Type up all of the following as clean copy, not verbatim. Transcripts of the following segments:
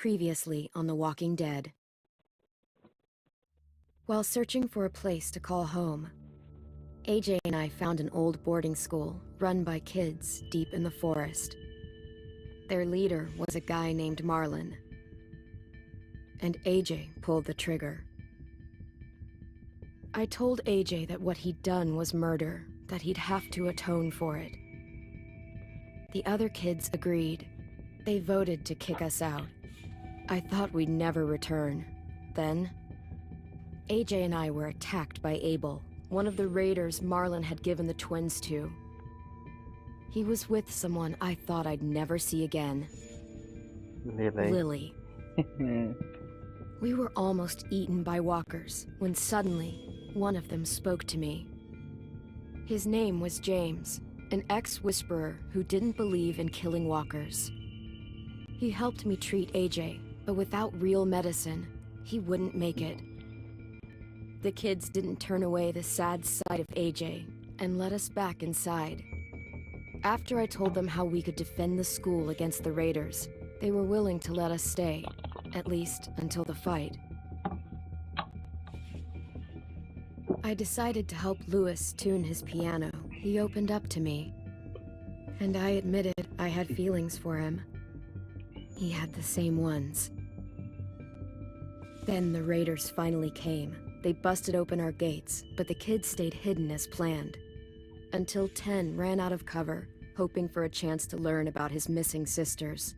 Previously on The Walking Dead. While searching for a place to call home, AJ and I found an old boarding school run by kids deep in the forest. Their leader was a guy named Marlon, and AJ pulled the trigger. I told AJ that what he'd done was murder, that he'd have to atone for it. The other kids agreed. They voted to kick us out. I thought we'd never return. Then, AJ and I were attacked by Abel, one of the raiders Marlon had given the twins to. He was with someone I thought I'd never see again. Lily. We were almost eaten by walkers when suddenly one of them spoke to me. His name was James, an ex-whisperer who didn't believe in killing walkers. He helped me treat AJ, but without real medicine, he wouldn't make it. The kids didn't turn away the sad sight of AJ and let us back inside. After I told them how we could defend the school against the raiders, they were willing to let us stay, at least until the fight. I decided to help Louis tune his piano. He opened up to me, and I admitted I had feelings for him. He had the same ones. Then the raiders finally came. They busted open our gates, but the kids stayed hidden as planned. Until 10 ran out of cover, hoping for a chance to learn about his missing sisters.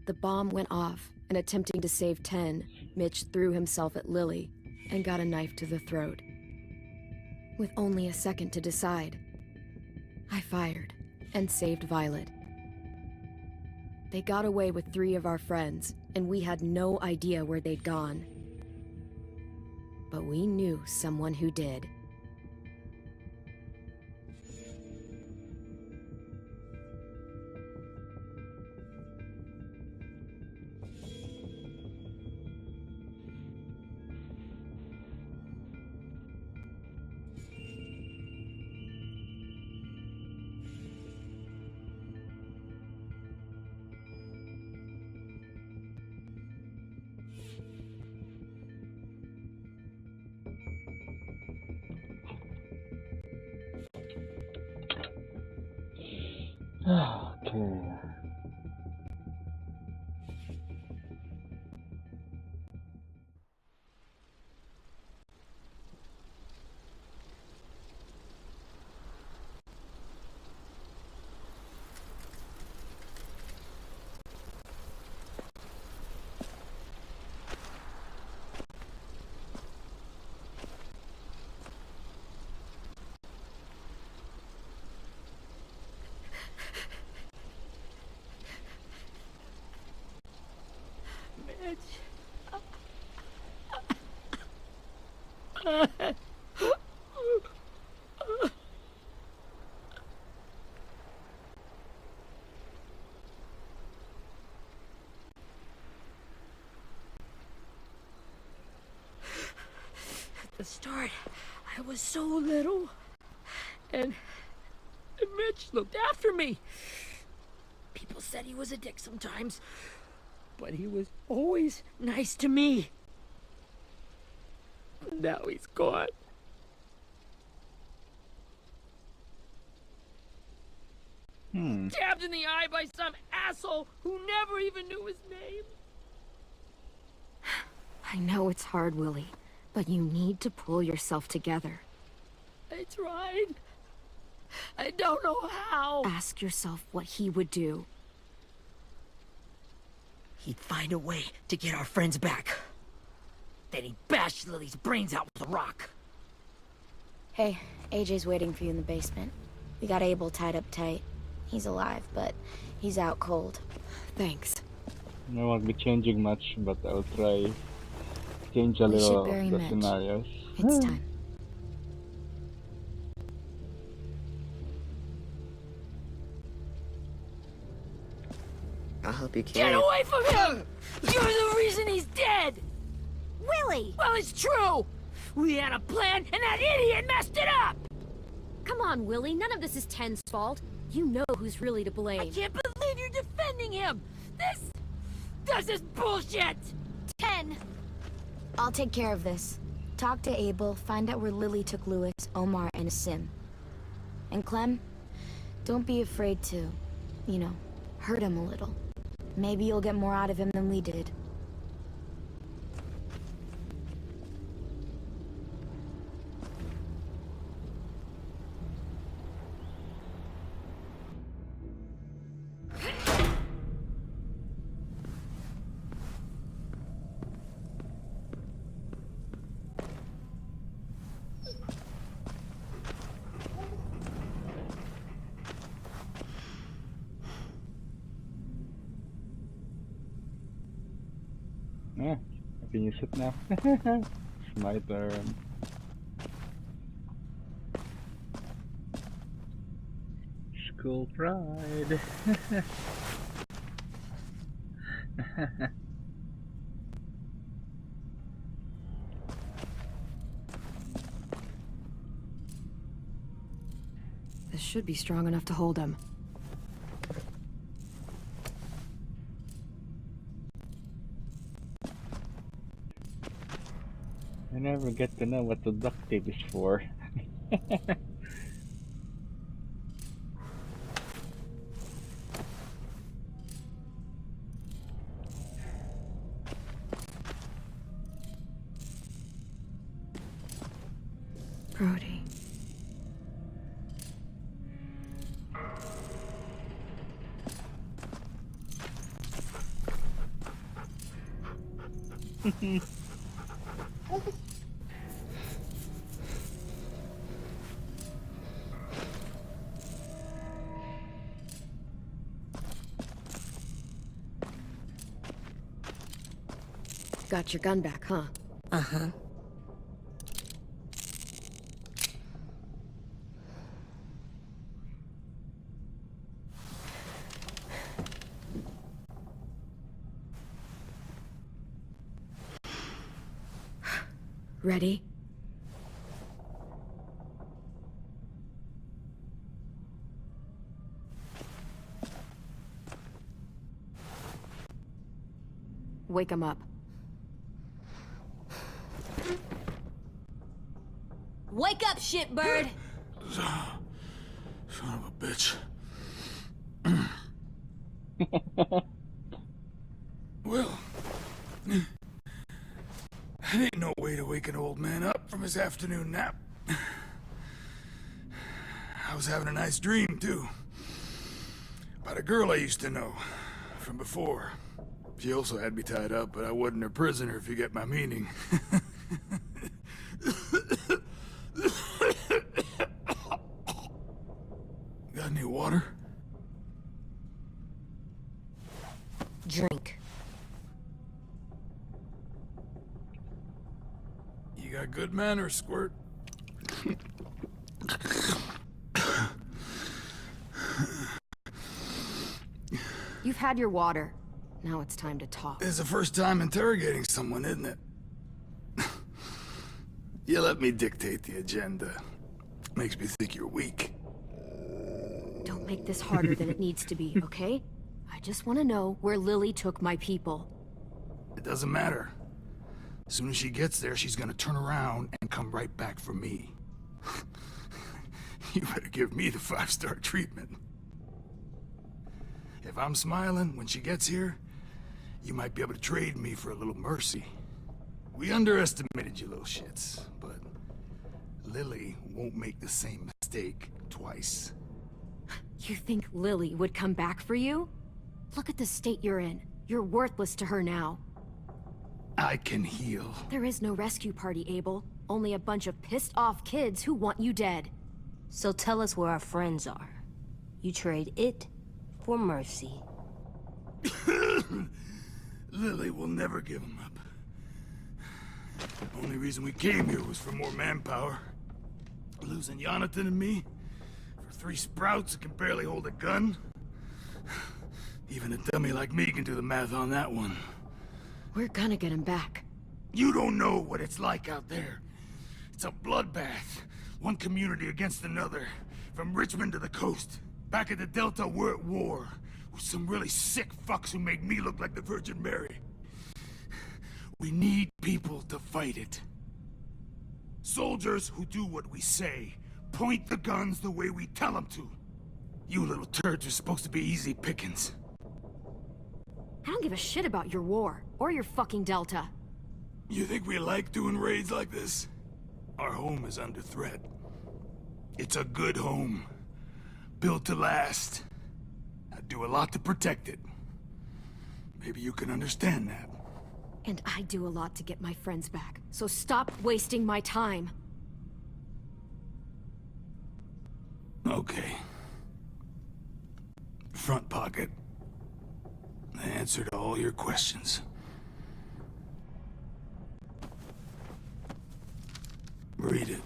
The bomb went off, and attempting to save 10, Mitch threw himself at Lily and got a knife to the throat. With only a second to decide, I fired and saved Violet. They got away with 3 of our friends, and we had no idea where they'd gone. But we knew someone who did. Okay. At the start, I was so little, and Mitch looked after me. People said he was a dick sometimes, but he was always nice to me. Now he's gone. Stabbed in the eye by some asshole who never even knew his name. I know it's hard, Willie, but you need to pull yourself together. I tried. I don't know how. Ask yourself what he would do. He'd find a way to get our friends back. Then he'd bash Lily's brains out with a rock. Hey, AJ's waiting for you in the basement. We got Abel tied up tight. He's alive, but he's out cold. Thanks. I won't be changing much, but I'll try change a little of the Mitch. scenarios. It's time. I'll help you carry Get away from him! You're the reason he's dead! Willie! Well, it's true! We had a plan, and that idiot messed it up! Come on, Willie. None of this is Ten's fault. You know who's really to blame. I can't believe you're defending him! does this bullshit? 10! I'll take care of this. Talk to Abel, find out where Lily took Lewis, Omar, and Sim. And Clem, don't be afraid to, you know, hurt him a little. Maybe you'll get more out of him than we did. Yeah, I can use it now. It's my turn. School pride. This should be strong enough to hold him. I never get to know what the duct tape is for. Brody. Got your gun back, huh? Uh-huh. Ready? Wake him up. Wake up, shitbird! Son of a bitch. Well, that ain't no way to wake an old man up from his afternoon nap. I was having a nice dream, too. About a girl I used to know from before. She also had me tied up, but I wasn't her prisoner, if you get my meaning. Got any water? Drink. You got good manners, Squirt. You've had your water. Now it's time to talk. It's the first time interrogating someone, isn't it? You let me dictate the agenda. Makes me think you're weak. Don't make this harder than it needs to be, okay? I just want to know where Lily took my people. It doesn't matter. As soon as she gets there, she's gonna turn around and come right back for me. You better give me the 5-star treatment. If I'm smiling when she gets here, you might be able to trade me for a little mercy. We underestimated you little shits, but Lily won't make the same mistake twice. You think Lily would come back for you? Look at the state you're in. You're worthless to her now. I can heal. There is no rescue party, Abel. Only a bunch of pissed-off kids who want you dead. So tell us where our friends are. You trade it for mercy. Lily will never give him up. Only reason we came here was for more manpower. Losing Jonathan and me for 3 sprouts that can barely hold a gun. Even a dummy like me can do the math on that one. We're gonna get him back. You don't know what it's like out there. It's a bloodbath. One community against another. From Richmond to the coast. Back at the Delta, we're at war. with some really sick fucks who made me look like the Virgin Mary. We need people to fight it. Soldiers who do what we say, point the guns the way we tell them to. You little turds are supposed to be easy pickings. I don't give a shit about your war, or your fucking Delta. You think we like doing raids like this? Our home is under threat. It's a good home. Built to last. I do a lot to protect it. Maybe you can understand that. And I do a lot to get my friends back, so stop wasting my time. Okay. Front pocket. The answer to all your questions. Read it.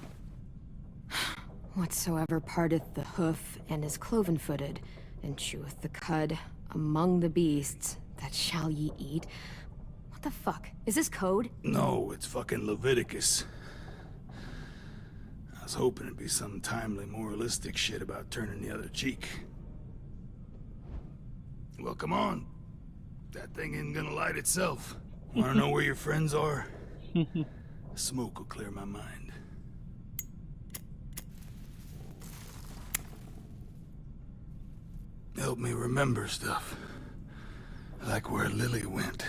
Whatsoever parteth the hoof and is cloven-footed, and cheweth the cud among the beasts, that shall ye eat. What the fuck? Is this code? No, it's fucking Leviticus. I was hoping it'd be some timely moralistic shit about turning the other cheek. Well, come on. That thing isn't gonna light itself. Wanna know where your friends are? Smoke will clear my mind. Help me remember stuff. Like where Lily went.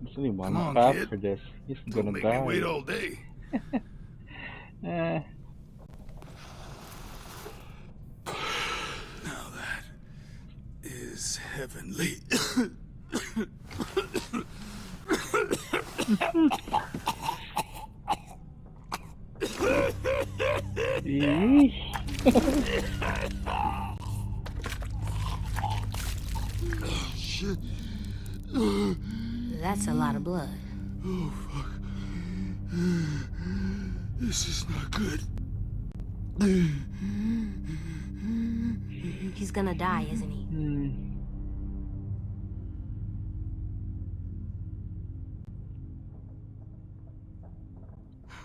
There's only one Come on, path kid. for this. He's Don't gonna make die. me wait all day. Eh. Now that is heavenly. Eesh. Shit. That's a lot of blood. Oh, fuck. This is not good. He's gonna die, isn't he?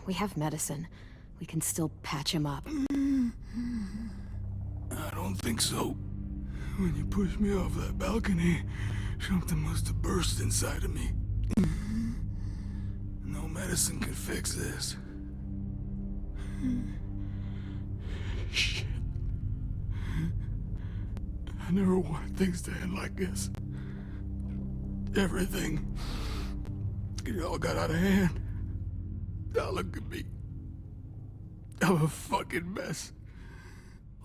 We have medicine. We can still patch him up. I don't think so. When you pushed me off that balcony, something must have burst inside of me. No medicine can fix this. Shit. I never wanted things to end like this. Everything. It all got out of hand. Now look at me. I'm a fucking mess.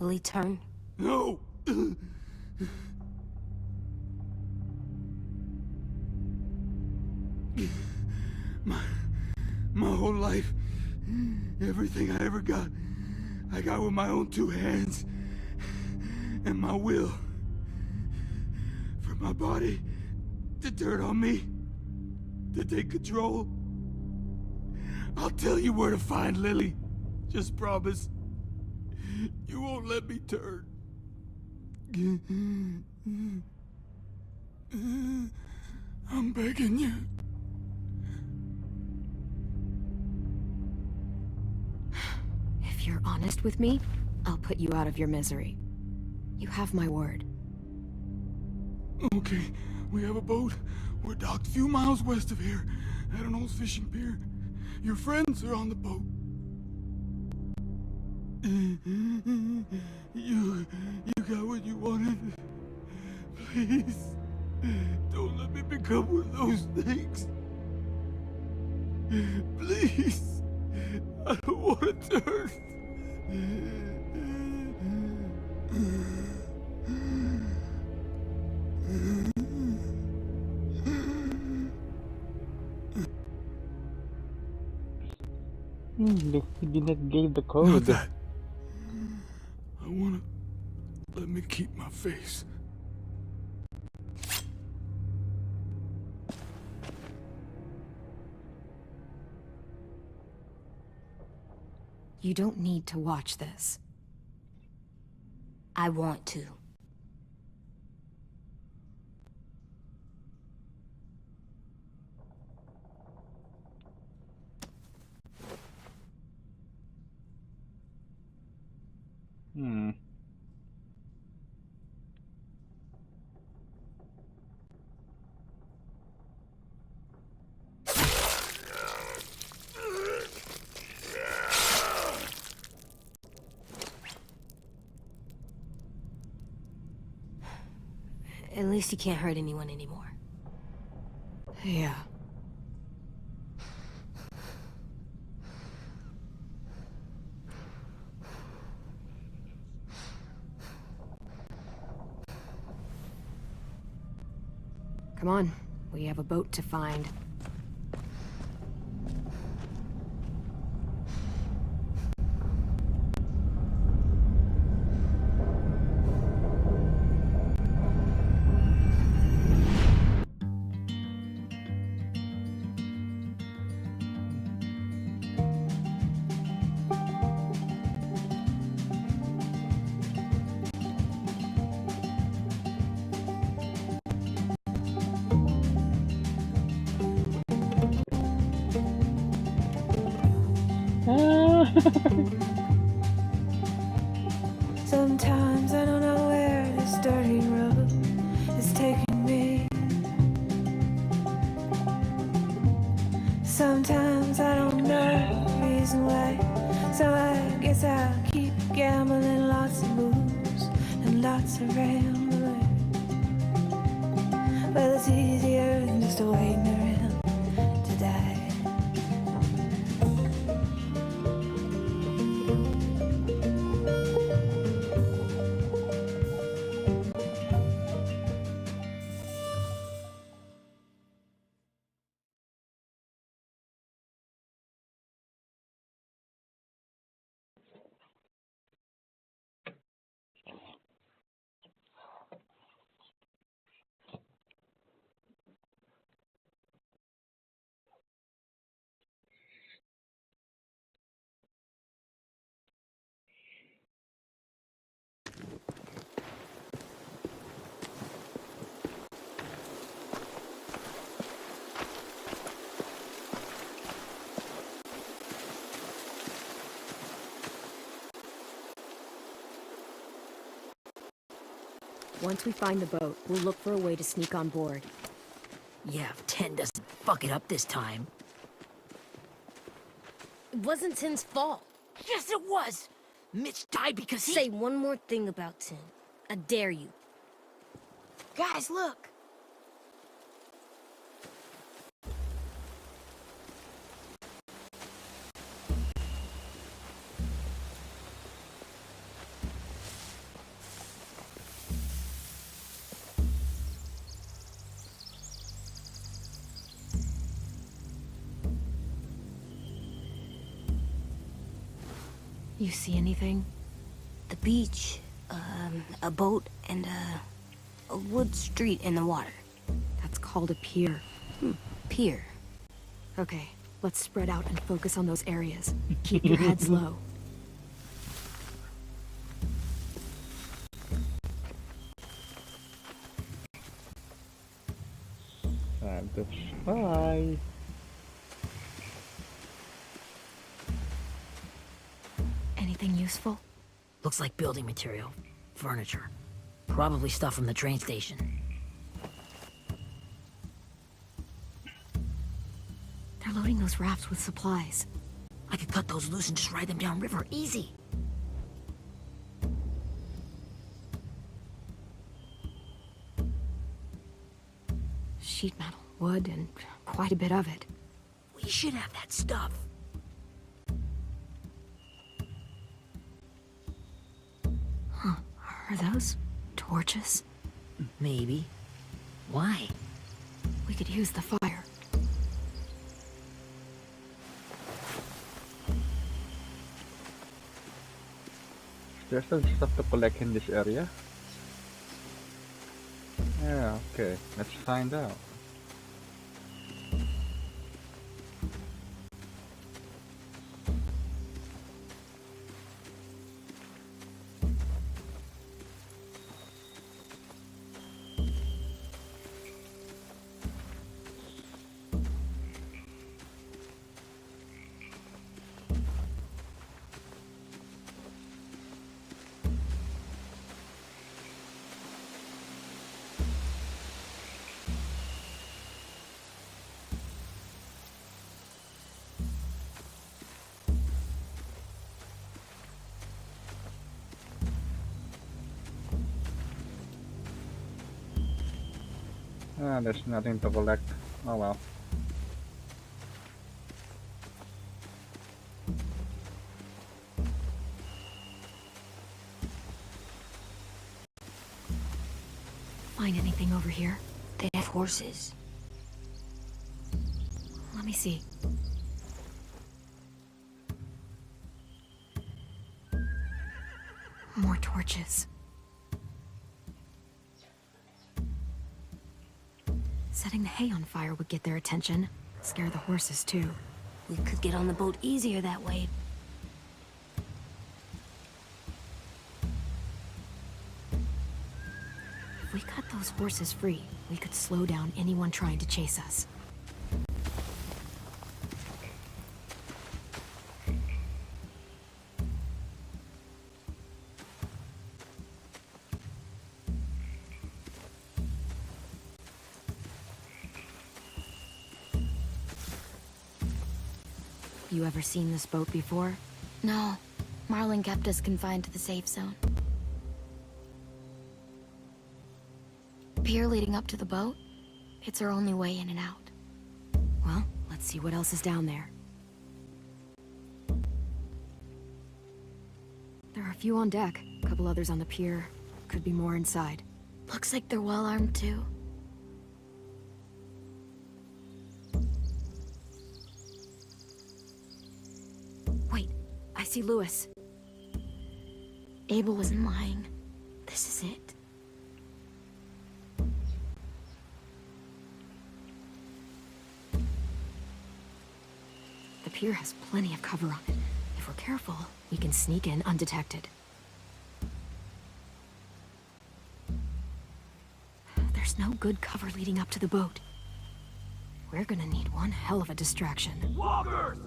Will he turn? No! My whole life, everything I ever got, I got with my own two hands and my will. For my body to turn on me, to take control. I'll tell you where to find Lily. Just promise. You won't let me turn. I'm begging you. If you're honest with me, I'll put you out of your misery. You have my word. Okay, we have a boat. We're docked a few miles west of here, at an old fishing pier. Your friends are on the boat. You got what you wanted. Please, don't let me become one of those things. Please, I don't want to turn. Look, he didn't give the Not code. that. I wanna let me keep my face. You don't need to watch this. I want to. At least you can't hurt anyone anymore. Yeah. Come on, we have a boat to find. Sometimes I don't know where this dirty road is taking me. Sometimes I don't know the reason why. So I guess I'll keep gambling, lots of moves and lots of rambling. Well, it's easier than just waiting around to die. Once we find the boat, we'll look for a way to sneak on board. Yeah, if 10 doesn't fuck it up this time. It wasn't Tin's fault. Yes, it was! Mitch died because he— Say one more thing about Tin. I dare you. Guys, look! You see anything? The beach, a boat, and a wood street in the water. That's called a pier. Pier. Okay, let's spread out and focus on those areas. Keep your heads low. Time to fly. Anything useful? Looks like building material. Furniture. Probably stuff from the train station. They're loading those rafts with supplies. I could cut those loose and just ride them downriver. Easy. Sheet metal, wood, and quite a bit of it. We should have that stuff. Are those torches? Maybe. Why? We could use the fire. There's some stuff to collect in this area. Yeah, okay. Let's find out. Ah, there's nothing to collect. Oh well. Find anything over here? They have horses. Let me see. More torches. Setting the hay on fire would get their attention. Scare the horses, too. We could get on the boat easier that way. If we cut those horses free, we could slow down anyone trying to chase us. You ever seen this boat before? No. Marlin kept us confined to the safe zone. Pier leading up to the boat? It's our only way in and out. Well, let's see what else is down there. There are a few on deck, a couple others on the pier. Could be more inside. Looks like they're well armed too. Wait, I see Lewis. Abel wasn't lying. This is it. The pier has plenty of cover on it. If we're careful, we can sneak in undetected. There's no good cover leading up to the boat. We're gonna need one hell of a distraction. Walkers!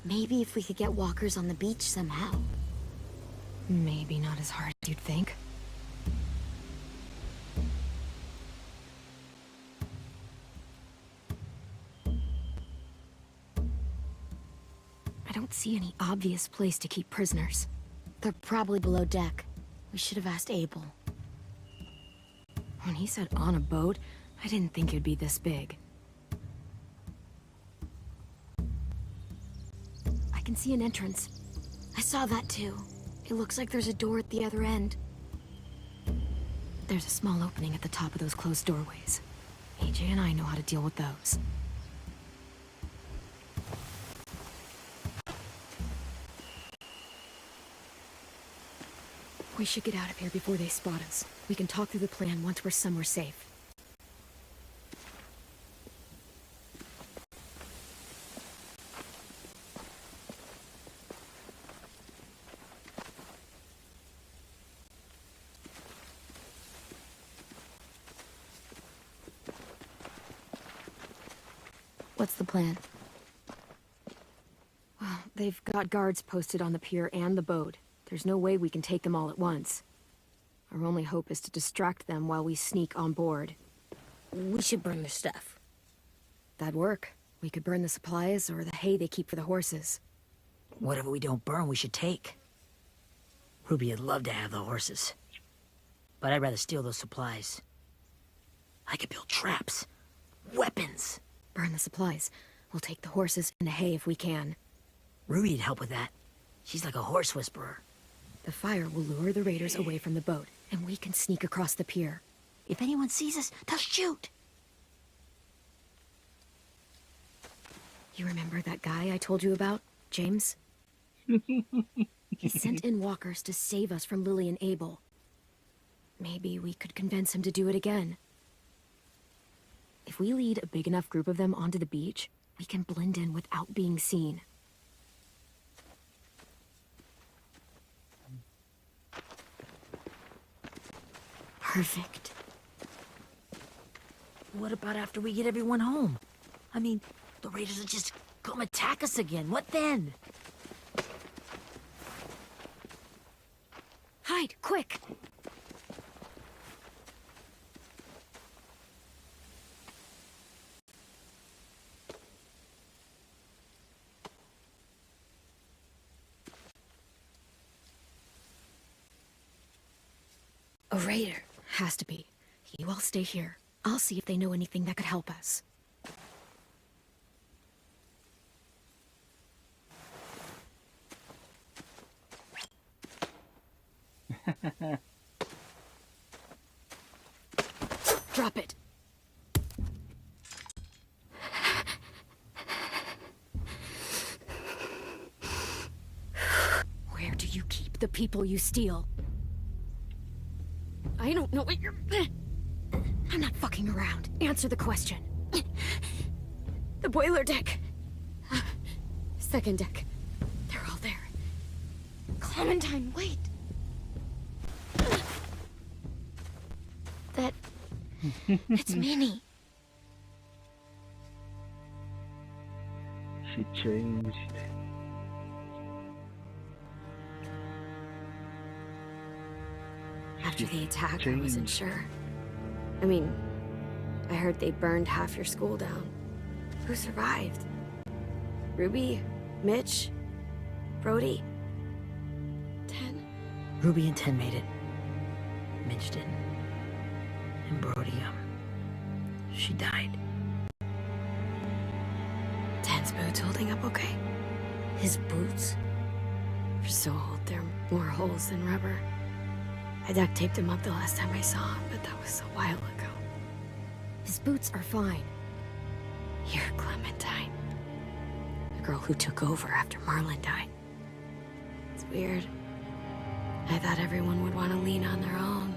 Maybe if we could get walkers on the beach somehow. Maybe not as hard as you'd think. I don't see any obvious place to keep prisoners. They're probably below deck. We should have asked Abel. When he said on a boat, I didn't think it'd be this big. I can see an entrance. I saw that too. It looks like there's a door at the other end. There's a small opening at the top of those closed doorways. AJ and I know how to deal with those. We should get out of here before they spot us. We can talk through the plan once we're somewhere safe. What's the plan? Well, they've got guards posted on the pier and the boat. There's no way we can take them all at once. Our only hope is to distract them while we sneak on board. We should burn their stuff. That'd work. We could burn the supplies or the hay they keep for the horses. Whatever we don't burn, we should take. Ruby'd love to have the horses. But I'd rather steal those supplies. I could build traps. Weapons. Burn the supplies. We'll take the horses and the hay if we can. Ruby'd help with that. She's like a horse whisperer. The fire will lure the raiders away from the boat, and we can sneak across the pier. If anyone sees us, they'll shoot. You remember that guy I told you about, James? He sent in walkers to save us from Lily and Abel. Maybe we could convince him to do it again. If we lead a big enough group of them onto the beach, we can blend in without being seen. Perfect. What about after we get everyone home? I mean, the raiders will just come attack us again. What then? Hide, quick! A raider. Has to be. You all stay here. I'll see if they know anything that could help us. Drop it. Where do you keep the people you steal? I don't know what you're... I'm not fucking around. Answer the question. The boiler deck. Second deck. They're all there. Clementine, wait. It's Minnie. She changed. After the attack, I wasn't sure. I mean, I heard they burned half your school down. Who survived? Ruby? Mitch? Brody? 10? Ruby and 10 made it. Mitch didn't. And Brody, she died. 10's boots holding up okay? His boots? They're so old, there are more holes than rubber. I duct taped him up the last time I saw him, but that was a while ago. His boots are fine. You're Clementine. The girl who took over after Marlon died. It's weird. I thought everyone would want to lean on their own.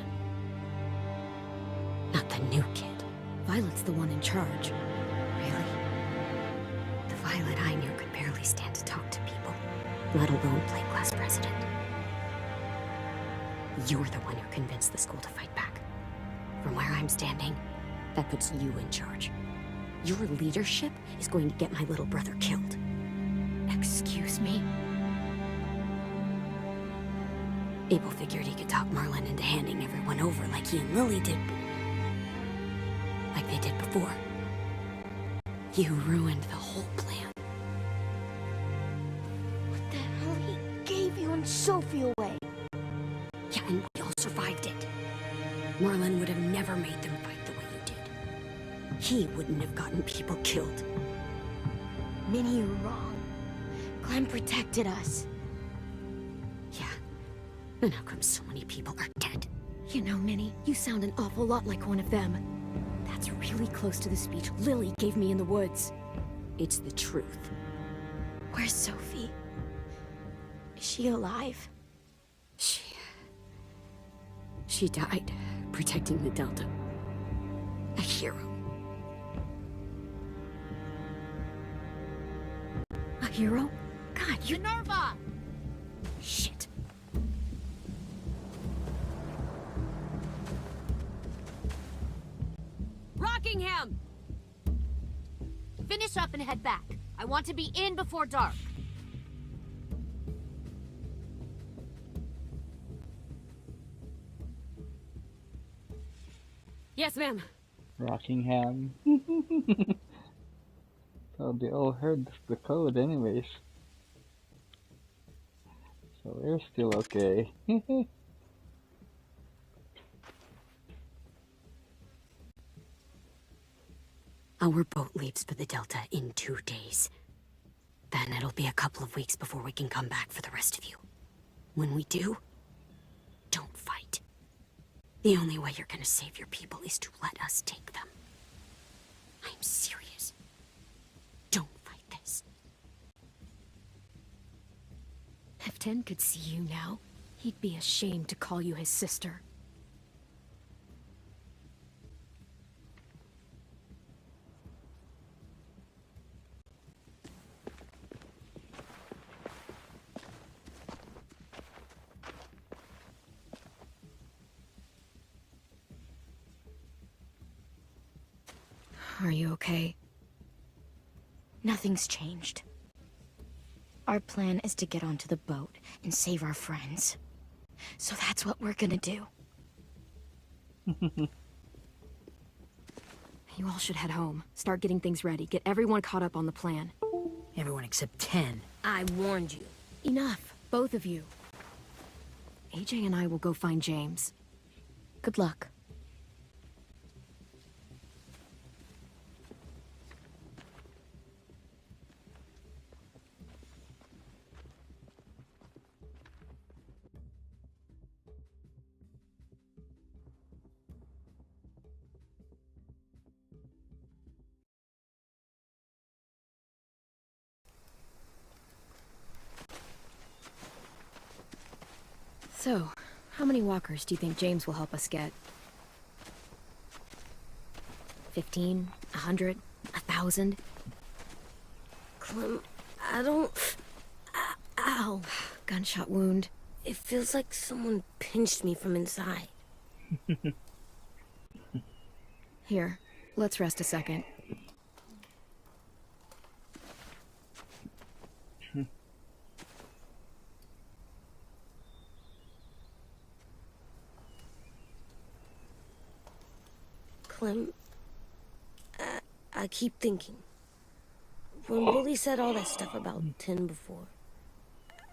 Not the new kid. Violet's the one in charge. Really? The Violet I knew could barely stand to talk to people, let alone play class president. You're the one who convinced the school to fight back. From where I'm standing, that puts you in charge. Your leadership is going to get my little brother killed. Excuse me? Abel figured he could talk Marlon into handing everyone over like he and Lily did. Like they did before. You ruined the whole plan. What the hell? He gave you and Sophie away. Yeah, and we all survived it. Marlon would have never made them fight the way you did. He wouldn't have gotten people killed. Minnie, you're wrong. Clem protected us. Yeah. And how come so many people are dead? You know, Minnie, you sound an awful lot like one of them. That's really close to the speech Lily gave me in the woods. It's the truth. Where's Sophie? Is she alive? She died protecting the Delta. A hero. A hero? God, you... Minerva! Shit. Rockingham! Finish up and head back. I want to be in before dark. Yes, ma'am. Rockingham. So they all heard the code anyways. So we're still okay. Our boat leaves for the Delta in 2 days. Then it'll be a couple of weeks before we can come back for the rest of you. When we do, don't fight. The only way you're gonna save your people is to let us take them. I'm serious. Don't fight this. If 10 could see you now, he'd be ashamed to call you his sister. Are you okay? Nothing's changed. Our plan is to get onto the boat and save our friends. So that's what we're gonna do. You all should head home. Start getting things ready. Get everyone caught up on the plan. Everyone except 10. I warned you. Enough, both of you. AJ and I will go find James. Good luck. So, how many walkers do you think James will help us get? 15? 100? 1,000? Clem, I don't... Ow. Gunshot wound. It feels like someone pinched me from inside. Here, let's rest a second. Clem, I keep thinking. When Willie said all that stuff about Tin before,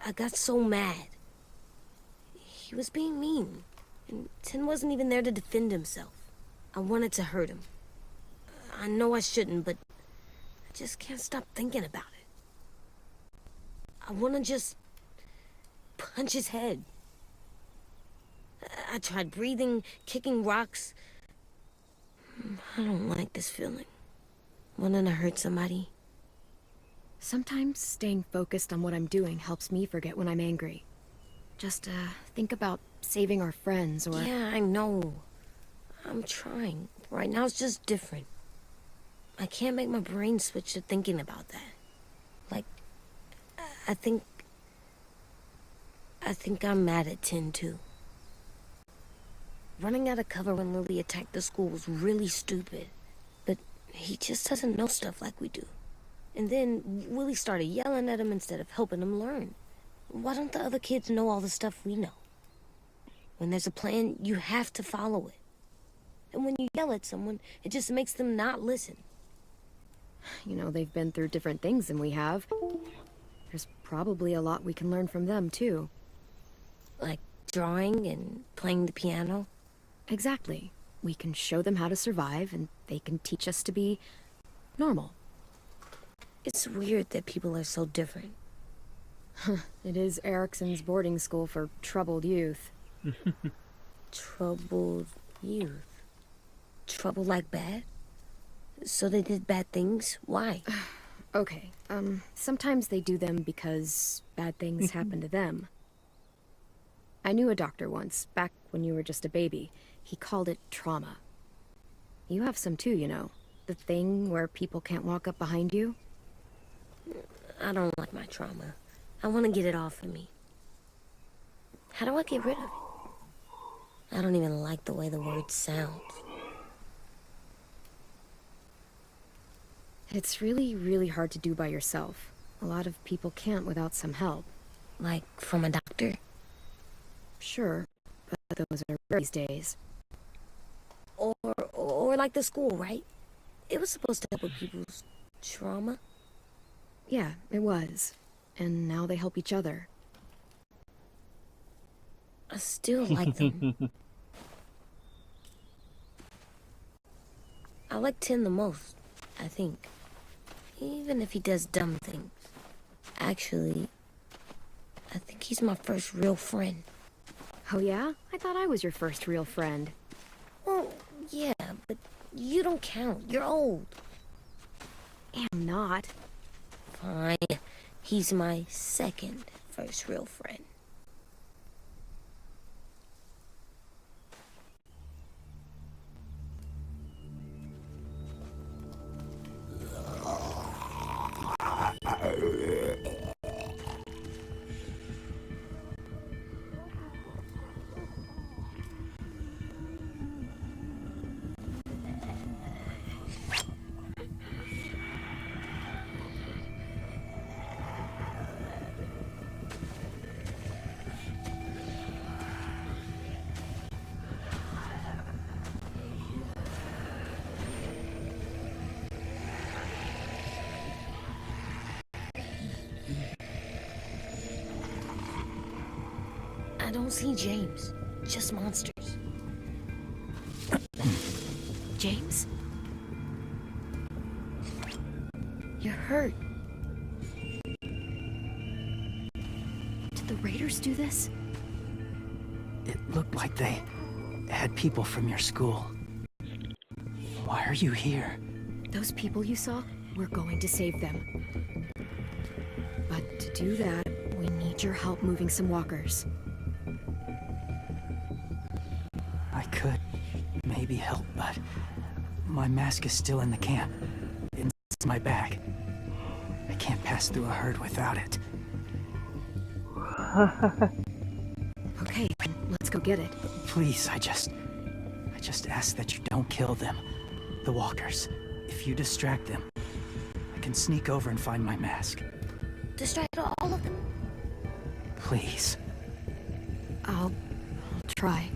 I got so mad. He was being mean, and Tin wasn't even there to defend himself. I wanted to hurt him. I know I shouldn't, but I just can't stop thinking about it. I want to just punch his head. I tried breathing, kicking rocks. I don't like this feeling. Wanting to hurt somebody. Sometimes staying focused on what I'm doing helps me forget when I'm angry. Just, think about saving our friends or... Yeah, I know. I'm trying. Right now it's just different. I can't make my brain switch to thinking about that. Like, I think I'm mad at Tin, too. Running out of cover when Lily attacked the school was really stupid. But he just doesn't know stuff like we do. And then Willie started yelling at him instead of helping him learn. Why don't the other kids know all the stuff we know? When there's a plan, you have to follow it. And when you yell at someone, it just makes them not listen. You know, they've been through different things than we have. There's probably a lot we can learn from them, too. Like drawing and playing the piano. Exactly. We can show them how to survive, and they can teach us to be normal. It's weird that people are so different. It is Erickson's boarding school for troubled youth. Troubled youth? Trouble like bad? So they did bad things? Why? Okay, sometimes they do them because bad things happen to them. I knew a doctor once, back when you were just a baby. He called it trauma. You have some too, you know. The thing where people can't walk up behind you. I don't like my trauma. I want to get it off of me. How do I get rid of it? I don't even like the way the word sounds. It's really, really hard to do by yourself. A lot of people can't without some help. Like from a doctor? Sure, but those are rare these days. Or like the school, right? It was supposed to help with people's trauma. Yeah, it was. And now they help each other. I still like them. I like Tin the most, I think. Even if he does dumb things. Actually, I think he's my first real friend. Oh yeah? I thought I was your first real friend. Well, yeah, but you don't count. You're old. I'm not. Fine. He's my second first real friend. I don't see James, just monsters. James? You're hurt. Did the raiders do this? It looked like they had people from your school. Why are you here? Those people you saw, we're going to save them. But to do that, we need your help moving some walkers. I could maybe help, but my mask is still in the camp. It's my bag. I can't pass through a herd without it. Okay, let's go get it. Please, I just ask that you don't kill them. The walkers. If you distract them, I can sneak over and find my mask. Distract all of them? Please. I'll try.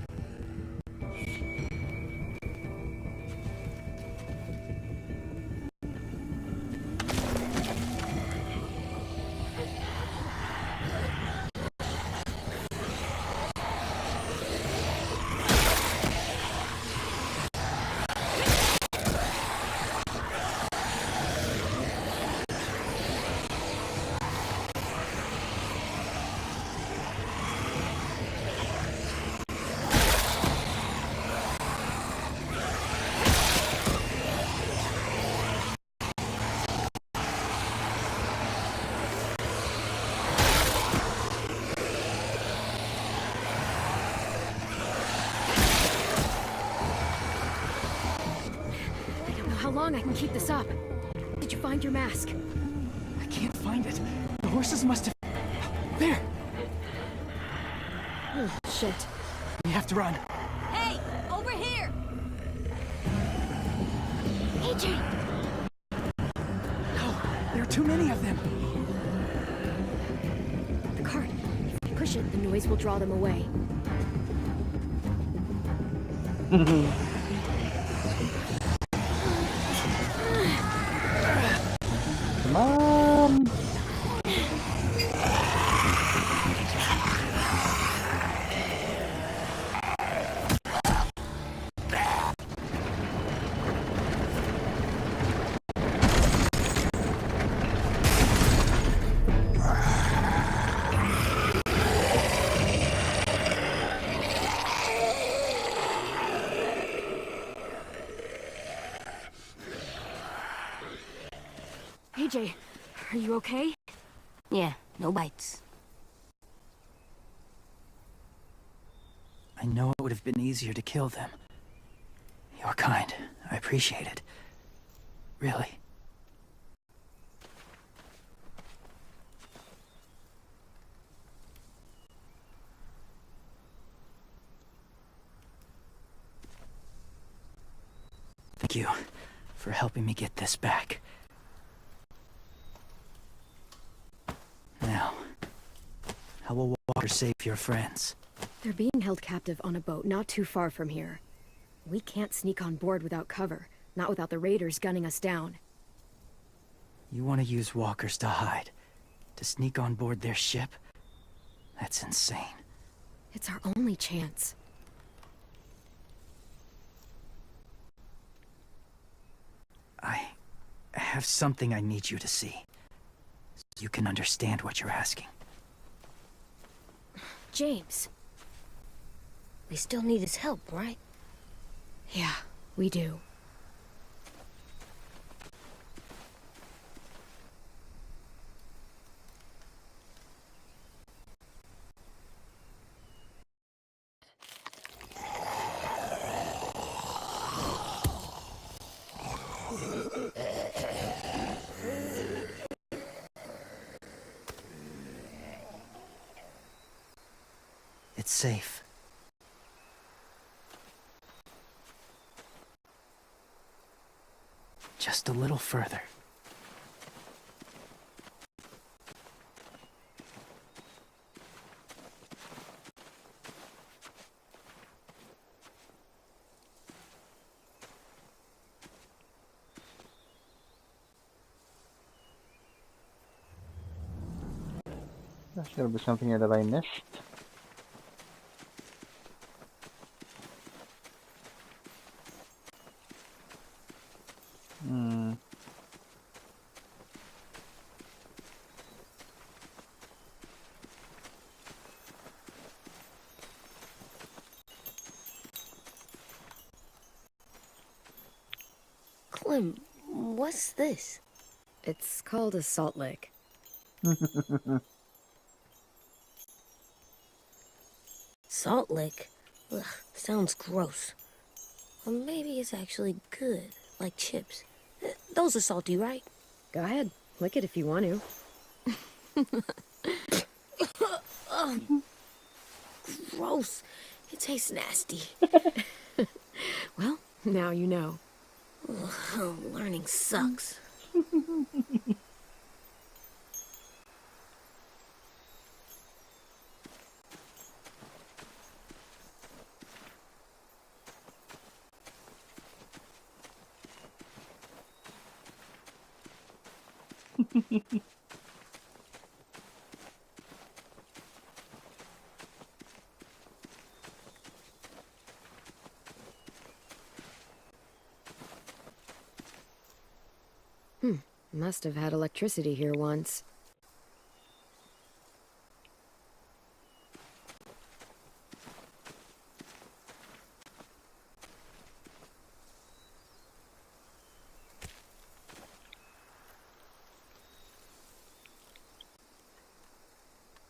How long I can keep this up? Did you find your mask? I can't find it. The horses must have... There! Oh, shit. We have to run. Hey, over here! AJ! No, there are too many of them. The cart. If we push it, the noise will draw them away. Mom! AJ, are you okay? Yeah, no bites. I know it would have been easier to kill them. You're kind. I appreciate it. Really. Thank you for helping me get this back. Now, how will Walker save your friends? They're being held captive on a boat not too far from here. We can't sneak on board without cover, not without the raiders gunning us down. You want to use walkers to hide? To sneak on board their ship? That's insane. It's our only chance. I have something I need you to see. So you can understand what you're asking. James. We still need his help, right? Yeah, we do. It's safe. Just a little further. There'll be something here that I missed. Clem, what's this? It's called a salt lick. Salt lick? Ugh, sounds gross. Or maybe it's actually good, like chips. Those are salty, right? Go ahead, lick it if you want to. Gross. It tastes nasty. Well, now you know. Ugh, learning sucks. Must have had electricity here once.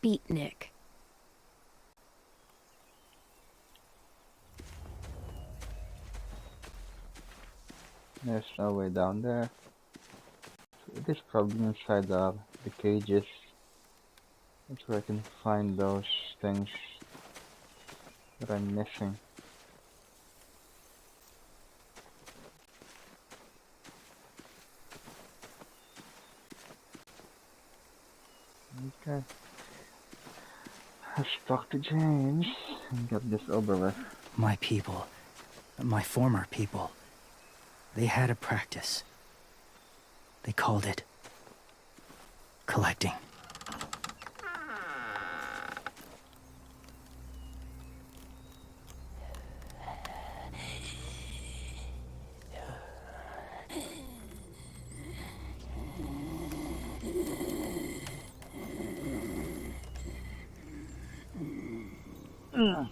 Beatnik. There's no way down there. So it is probably inside the cages. That's where I can find those things that I'm missing. Okay. Let's talk to James and get this over with. My people, my former people, they had a practice. They called it collecting.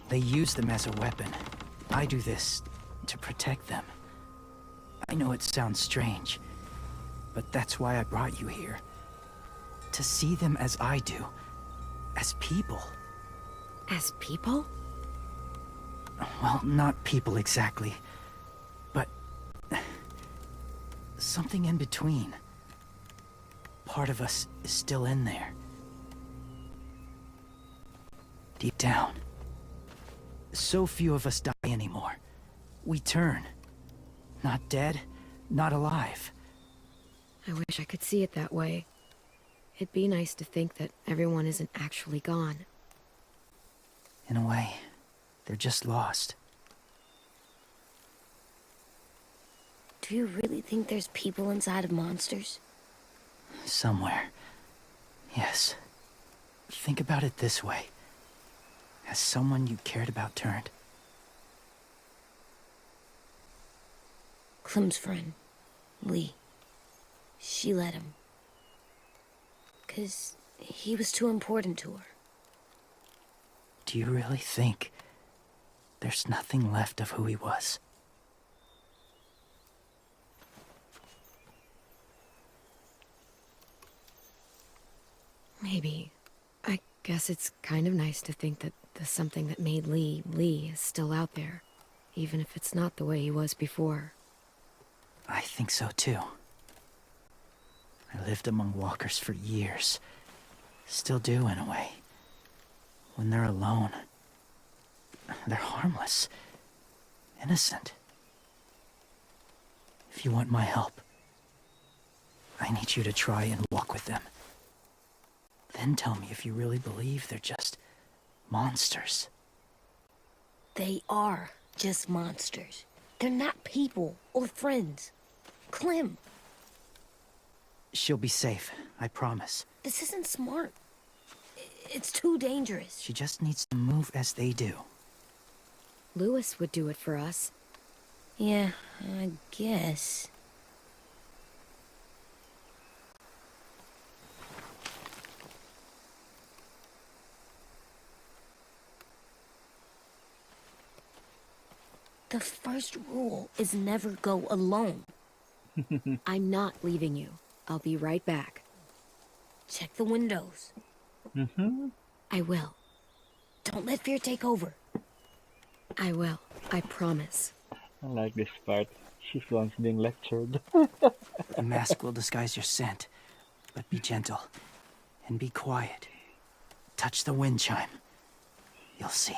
They use them as a weapon. I do this to protect them. I know it sounds strange, but that's why I brought you here. To see them as I do. As people. As people? Well, not people exactly, but something in between. Part of us is still in there. Deep down. So few of us die anymore. We turn. Not dead, not alive. I wish I could see it that way. It'd be nice to think that everyone isn't actually gone. In a way, they're just lost. Do you really think there's people inside of monsters? Somewhere. Yes. Think about it this way. Has someone you cared about turned? Clem's friend, Lee. She let him. 'Cause he was too important to her. Do you really think there's nothing left of who he was? Maybe. I guess it's kind of nice to think that the something that made Lee, Lee is still out there. Even if it's not the way he was before. I think so too. I lived among walkers for years. Still do in a way. When they're alone, they're harmless. Innocent. If you want my help, I need you to try and walk with them. Then tell me if you really believe they're just monsters. They are just monsters. They're not people or friends. Clem, She'll be safe, I promise. this isn't smart. It's too dangerous. She just needs to move as they do. Lewis would do it for us. Yeah, I guess. The first rule is never go alone. I'm not leaving you. I'll be right back. Check the windows. I will. Don't let fear take over. I will. I promise. I like this part. She's the one being lectured. The mask will disguise your scent, but be gentle and be quiet. Touch the wind chime. You'll see.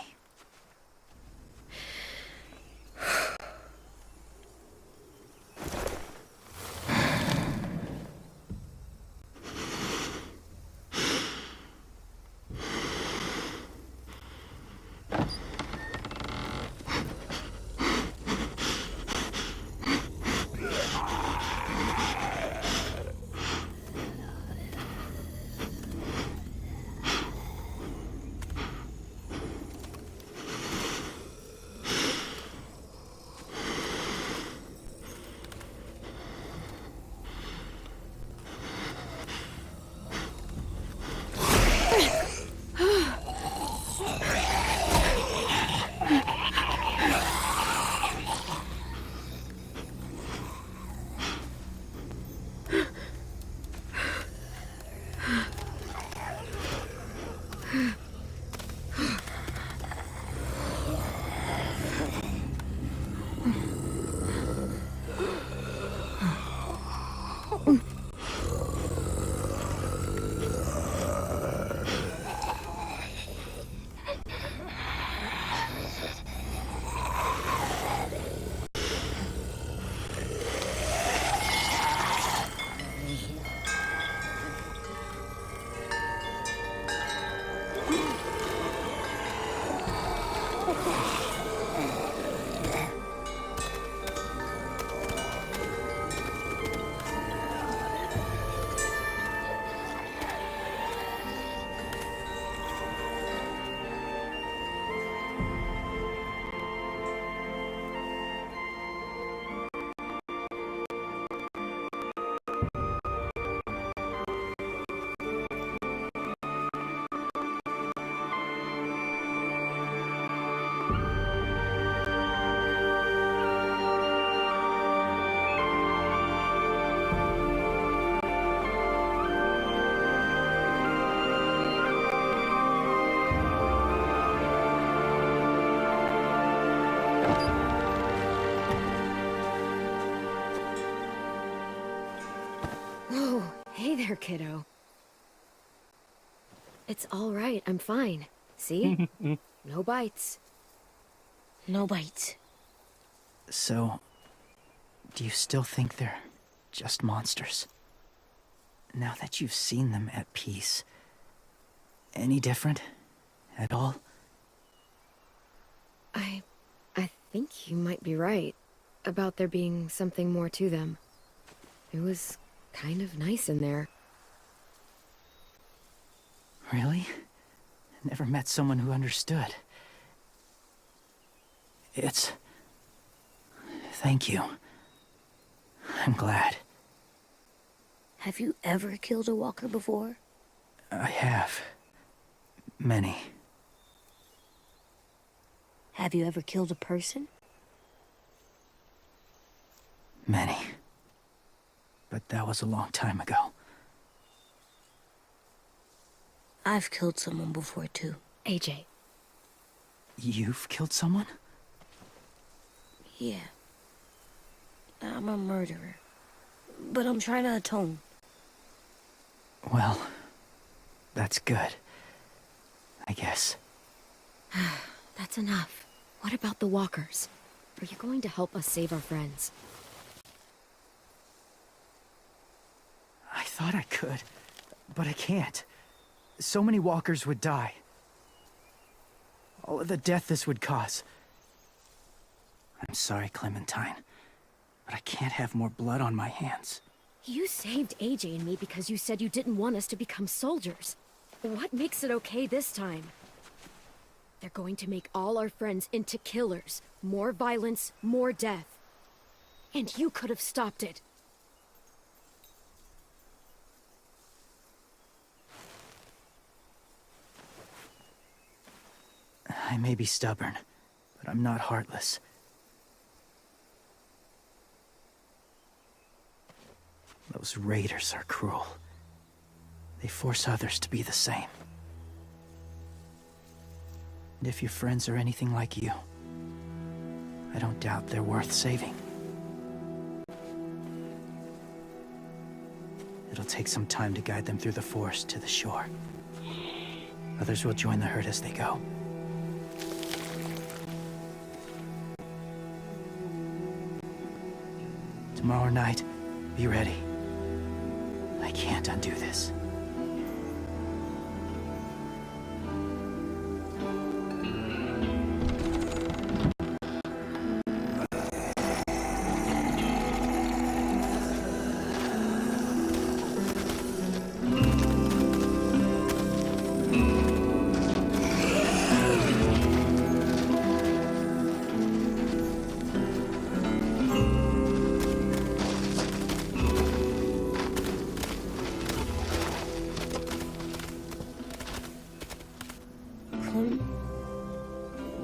Whoa, hey there, kiddo. It's all right, I'm fine. See? No bites. No bites. So, do you still think they're just monsters? Now that you've seen them at peace, any different at all? I think you might be right about there being something more to them. It was kind of nice in there. Really? Never met someone who understood. Thank you. I'm glad. Have you ever killed a walker before? I have. Many. Have you ever killed a person? Many. But that was a long time ago. I've killed someone before, too. AJ. You've killed someone? Yeah. I'm a murderer. But I'm trying to atone. Well, that's good. I guess. That's enough. What about the walkers? Are you going to help us save our friends? I thought I could, but I can't. So many walkers would die. All of the death this would cause. I'm sorry, Clementine, but I can't have more blood on my hands. You saved AJ and me because you said you didn't want us to become soldiers. What makes it okay this time? They're going to make all our friends into killers. More violence, more death. And you could have stopped it. I may be stubborn, but I'm not heartless. Those raiders are cruel. They force others to be the same. And if your friends are anything like you, I don't doubt they're worth saving. It'll take some time to guide them through the forest to the shore. Others will join the herd as they go. Tomorrow night, be ready. I can't undo this.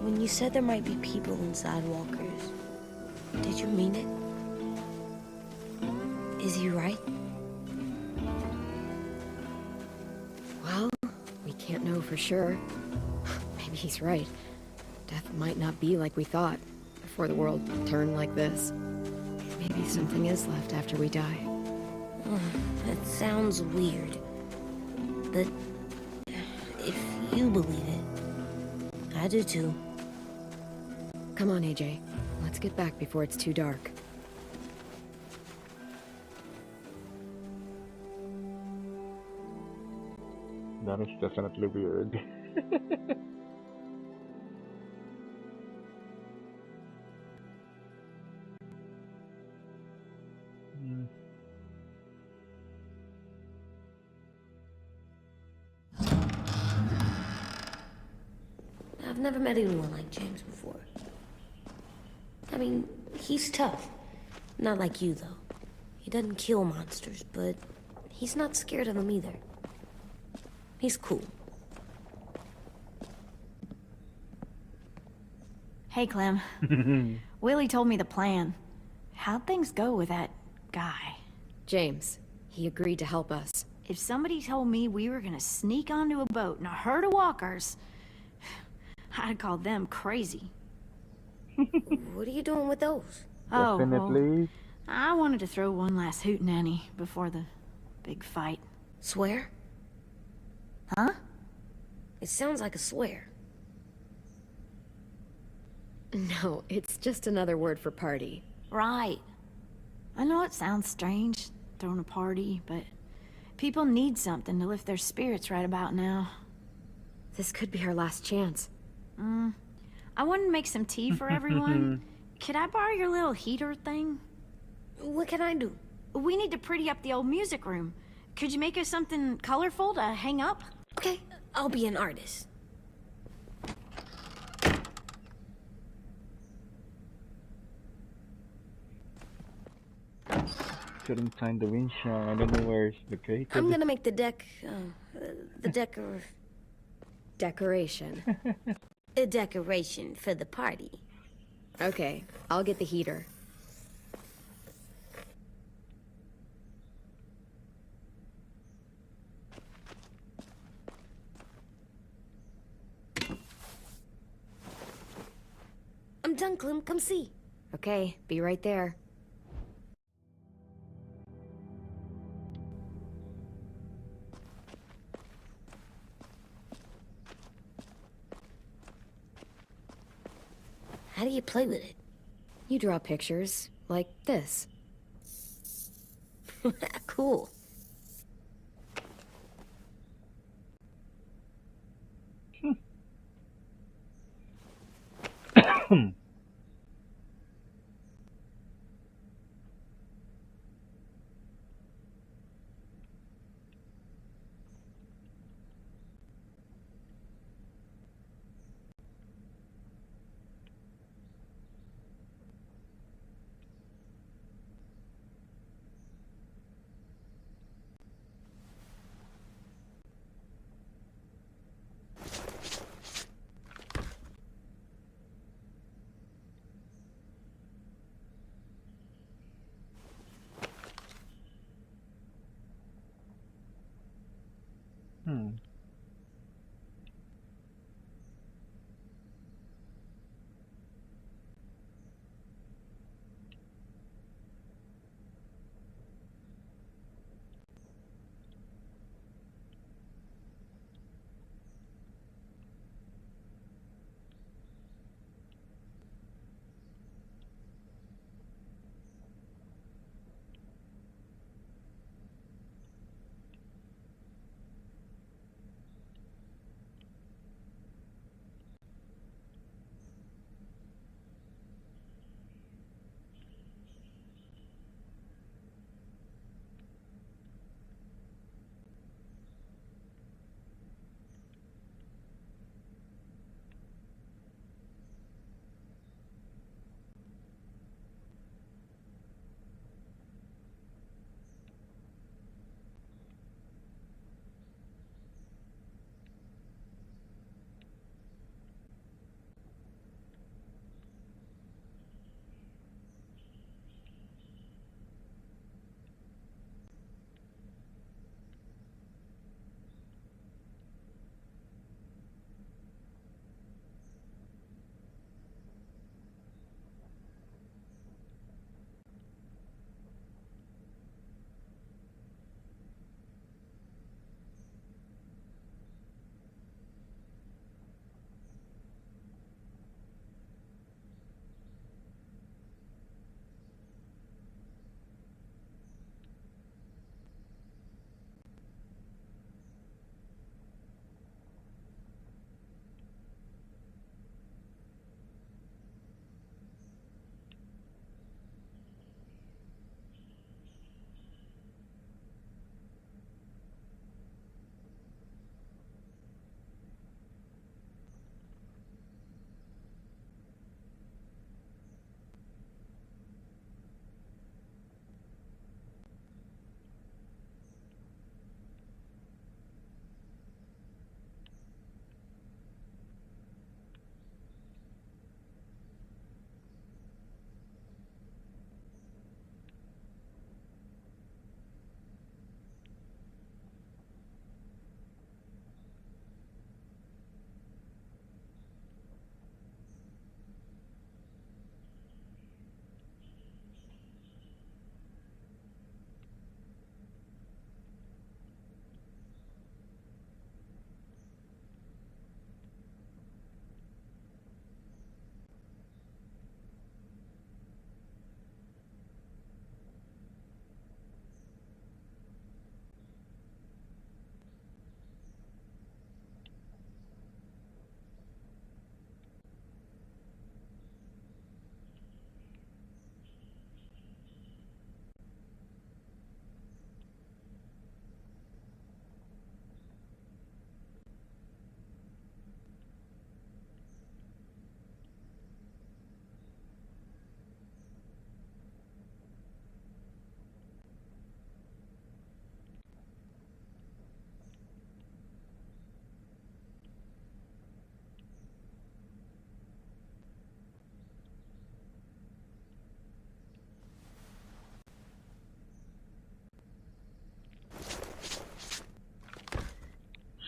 When you said there might be people inside walkers, did you mean it? Is he right? Well, we can't know for sure. Maybe he's right. Death might not be like we thought, before the world turned like this. Maybe something is left after we die. That sounds weird. But if you believe it, I do too. Come on, AJ. Let's get back before it's too dark. That is definitely weird. I've never met anyone like James before. I mean, he's tough. Not like you, though. He doesn't kill monsters, but he's not scared of them either. He's cool. Hey, Clem. Willie told me the plan. How'd things go with that guy? James, he agreed to help us. If somebody told me we were gonna sneak onto a boat in a herd of walkers, I'd call them crazy. What are you doing with those? Oh, well, Definitely. I wanted to throw one last hootenanny before the big fight. Swear? Huh? It sounds like a swear. No, it's just another word for party. Right. I know it sounds strange, throwing a party, but people need something to lift their spirits right about now. This could be our last chance. I wanted to make some tea for everyone. Could I borrow your little heater thing? What can I do? We need to pretty up the old music room. Could you make us something colorful to hang up? Okay, I'll be an artist. Couldn't find the wind chime. I don't know where it's located. I'm gonna make the Decoration. a decoration for the party. Okay, I'll get the heater. I'm done, Clem. Come see. Okay, be right there. How do you play with it? You draw pictures, like this. Cool.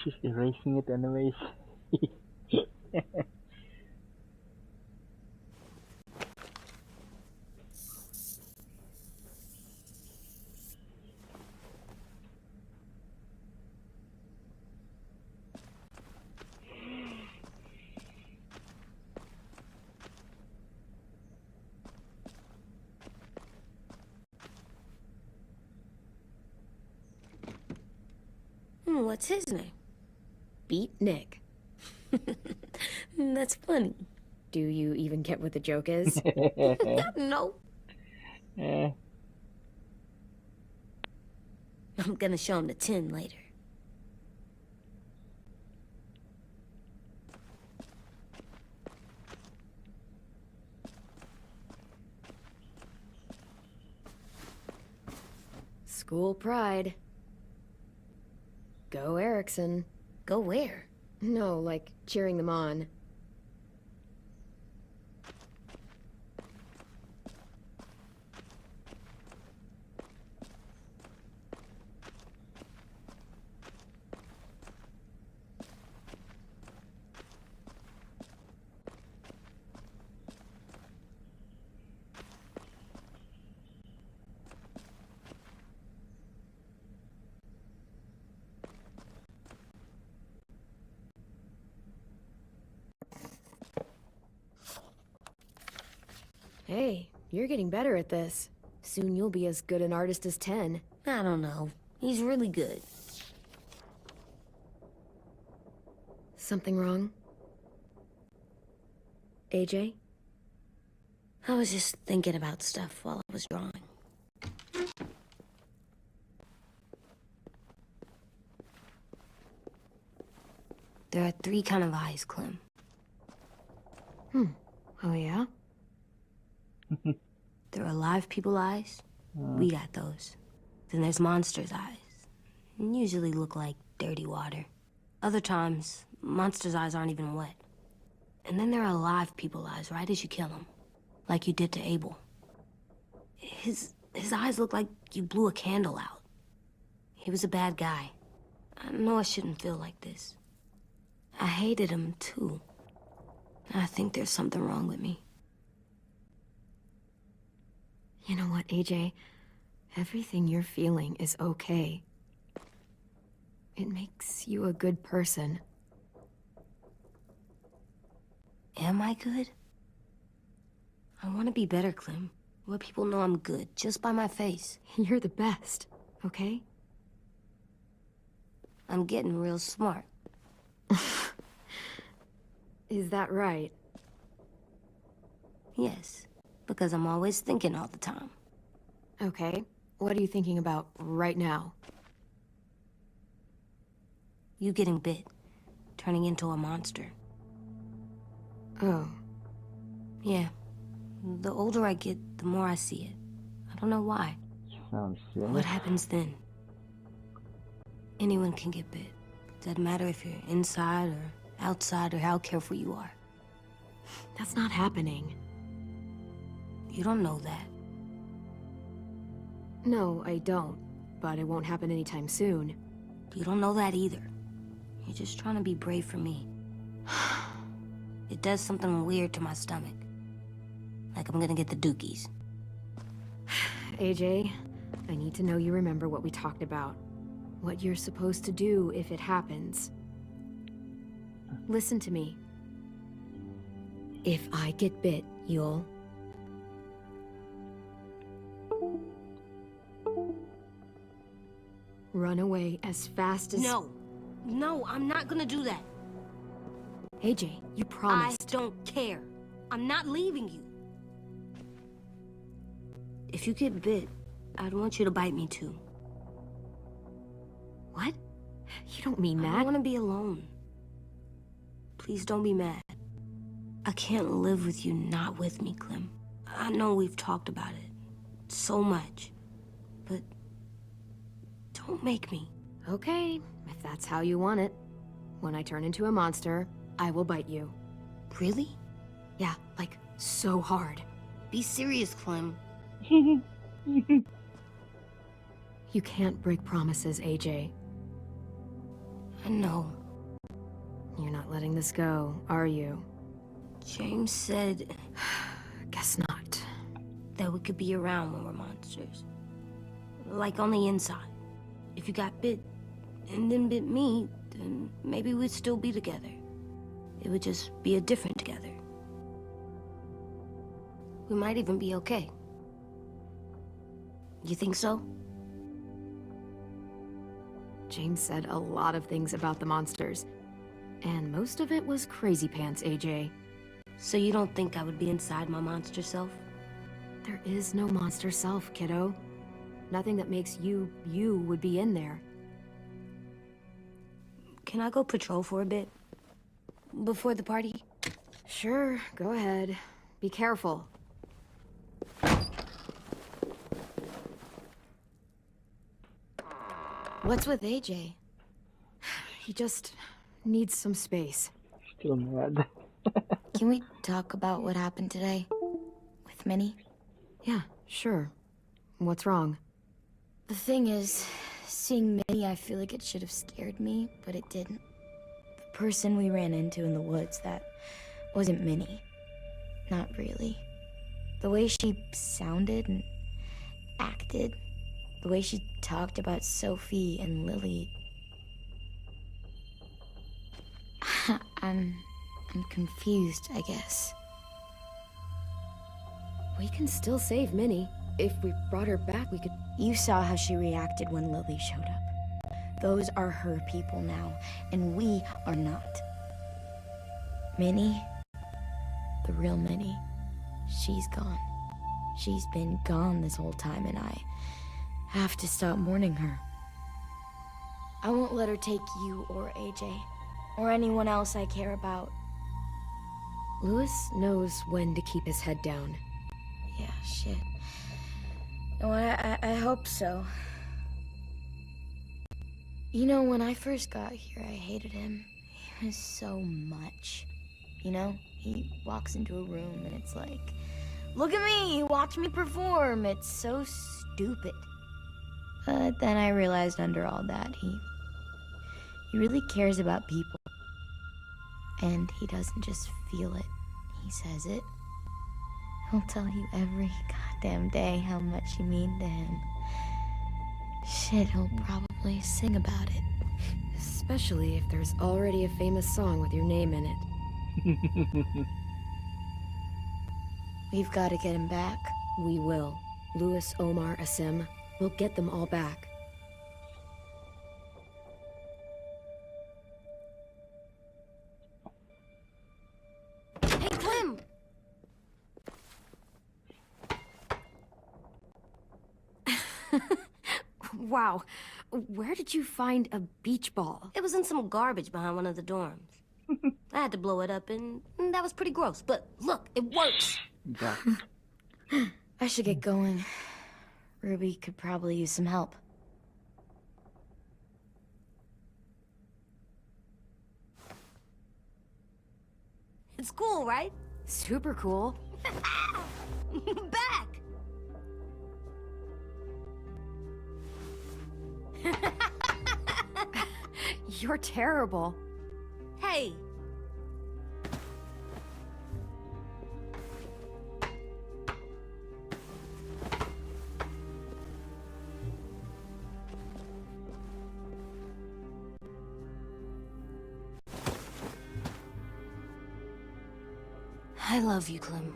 she's erasing it anyways. What's his name? Beat Nick. That's funny. Do you even get what the joke is? No. Eh, I'm gonna show him the tin later. School pride. Go Erickson. Go where? No, like cheering them on. Hey, you're getting better at this. Soon you'll be as good an artist as 10. I don't know. He's really good. Something wrong? AJ? I was just thinking about stuff while I was drawing. There are 3 kind of eyes, Clem. Oh yeah? There are live people eyes. We got those. Then there's monsters' eyes. Usually look like dirty water. Other times, monsters' eyes aren't even wet. And then there are live people eyes right as you kill them. Like you did to Abel. His eyes look like you blew a candle out. He was a bad guy. I know I shouldn't feel like this. I hated him, too. I think there's something wrong with me. You know what, AJ? Everything you're feeling is okay. It makes you a good person. Am I good? I want to be better, Clem. Let people know I'm good, just by my face. You're the best, okay? I'm getting real smart. Is that right? Yes, because I'm always thinking all the time. Okay. What are you thinking about right now? You getting bit, turning into a monster. Oh. Yeah. The older I get, the more I see it. I don't know why. sounds silly. What happens then? Anyone can get bit. Doesn't matter if you're inside or outside or how careful you are. That's not happening. You don't know that. No, I don't. But it won't happen anytime soon. You don't know that either. You're just trying to be brave for me. It does something weird to my stomach. Like I'm gonna get the dookies. AJ, I need to know you remember what we talked about. What you're supposed to do if it happens. Listen to me. If I get bit, you'll... run away as fast as... No. No, I'm not gonna do that. AJ, you promised. I don't care. I'm not leaving you. If you get bit, I'd want you to bite me too. What? You don't mean I that. don't want to be alone. Please don't be mad. I can't live with you not with me, Clem. I know we've talked about it so much, but don't make me. Okay, if that's how you want it. When I turn into a monster, I will bite you. Really? Yeah, like, so hard. Be serious, Clem. You can't break promises, AJ. I know. You're not letting this go, are you? James said Guess not. that we could be around when we're monsters. Like on the inside. If you got bit and then bit me, then maybe we'd still be together. It would just be a different together. We might even be okay. You think so? James said a lot of things about the monsters. And most of it was crazy pants, AJ. So you don't think I would be inside my monster self? There is no monster self, kiddo. Nothing that makes you, you would be in there. Can I go patrol for a bit? Before the party? Sure, go ahead. Be careful. What's with AJ? He just needs some space. Still mad. Can we talk about what happened today? With Minnie? Yeah, sure. What's wrong? The thing is, seeing Minnie, I feel like it should have scared me, but it didn't. The person we ran into in the woods, that wasn't Minnie. Not really. The way she sounded and acted, the way she talked about Sophie and Lily. I'm confused, I guess. We can still save Minnie. If we brought her back, we could... You saw how she reacted when Lily showed up. Those are her people now, and we are not. Minnie, the real Minnie, she's gone. She's been gone this whole time, and I have to stop mourning her. I won't let her take you or AJ, or anyone else I care about. Louis knows when to keep his head down. Yeah, shit. No, I hope so. You know, when I first got here, I hated him. He was so much. You know, he walks into a room and it's like, look at me, watch me perform. It's so stupid. But then I realized under all that, he really cares about people. And he doesn't just feel it, he says it. He'll tell you every goddamn day how much you mean to him. Shit, he'll probably sing about it. Especially if there's already a famous song with your name in it. We've got to get him back. We will. Louis, Omar, Asim. We'll get them all back. Hey, Clem! Wow. Where did you find a beach ball? It was in some garbage behind one of the dorms. I had to blow it up, and that was pretty gross. But look, it works! I should get going. Ruby could probably use some help. It's cool, right? Super cool. Back! You're terrible. Hey! I love you, Clem.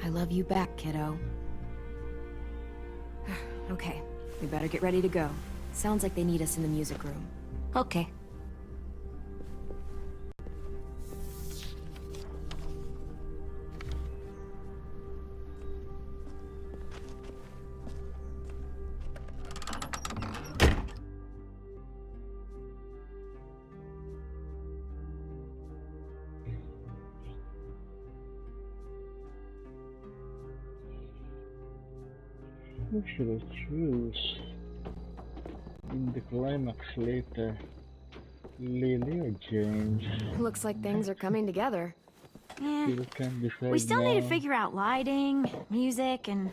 I love you back, kiddo. Okay, we better get ready to go. Sounds like they need us in the music room. Okay. Who should I choose? In the climax later, Lily or James? Looks like things are coming together. Yeah. Still can't decide We still need to now. figure out lighting, music, and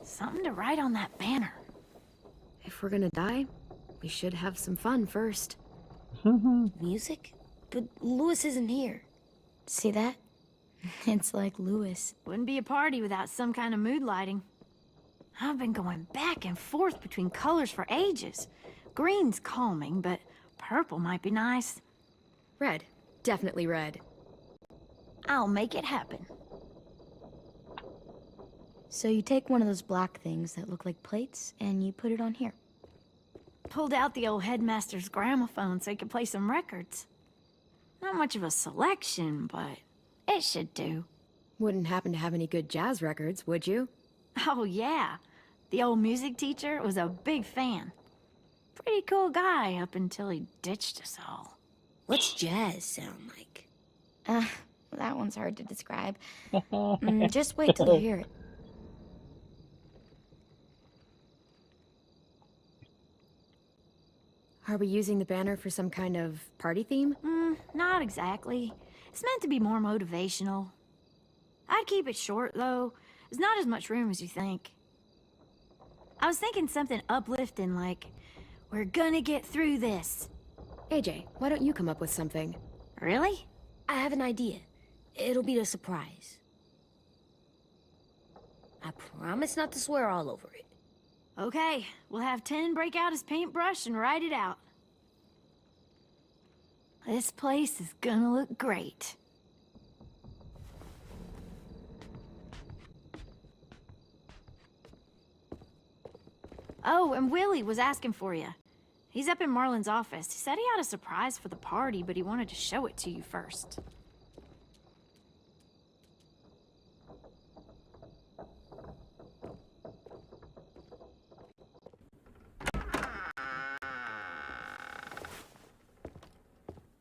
something to write on that banner. If we're gonna die, we should have some fun first. Music? But Lewis isn't here. See that? It's like Lewis. Wouldn't be a party without some kind of mood lighting. I've been going back and forth between colors for ages. Green's calming, but purple might be nice. Red. Definitely red. I'll make it happen. So you take one of those black things that look like plates, and you put it on here. Pulled out the old headmaster's gramophone so he could play some records. Not much of a selection, but it should do. Wouldn't happen to have any good jazz records, would you? Oh, yeah. The old music teacher was a big fan. Pretty cool guy up until he ditched us all. What's jazz sound like? That one's hard to describe. Just wait till you hear it. Are we using the banner for some kind of party theme? Not exactly. It's meant to be more motivational. I'd keep it short, though. There's not as much room as you think. I was thinking something uplifting like, "We're gonna get through this." AJ, why don't you come up with something? Really? I have an idea. It'll be a surprise. I promise not to swear all over it. Okay, we'll have 10 break out his paintbrush and write it out. This place is gonna look great. Oh, and Willie was asking for you. He's up in Marlin's office. He said he had a surprise for the party, but he wanted to show it to you first.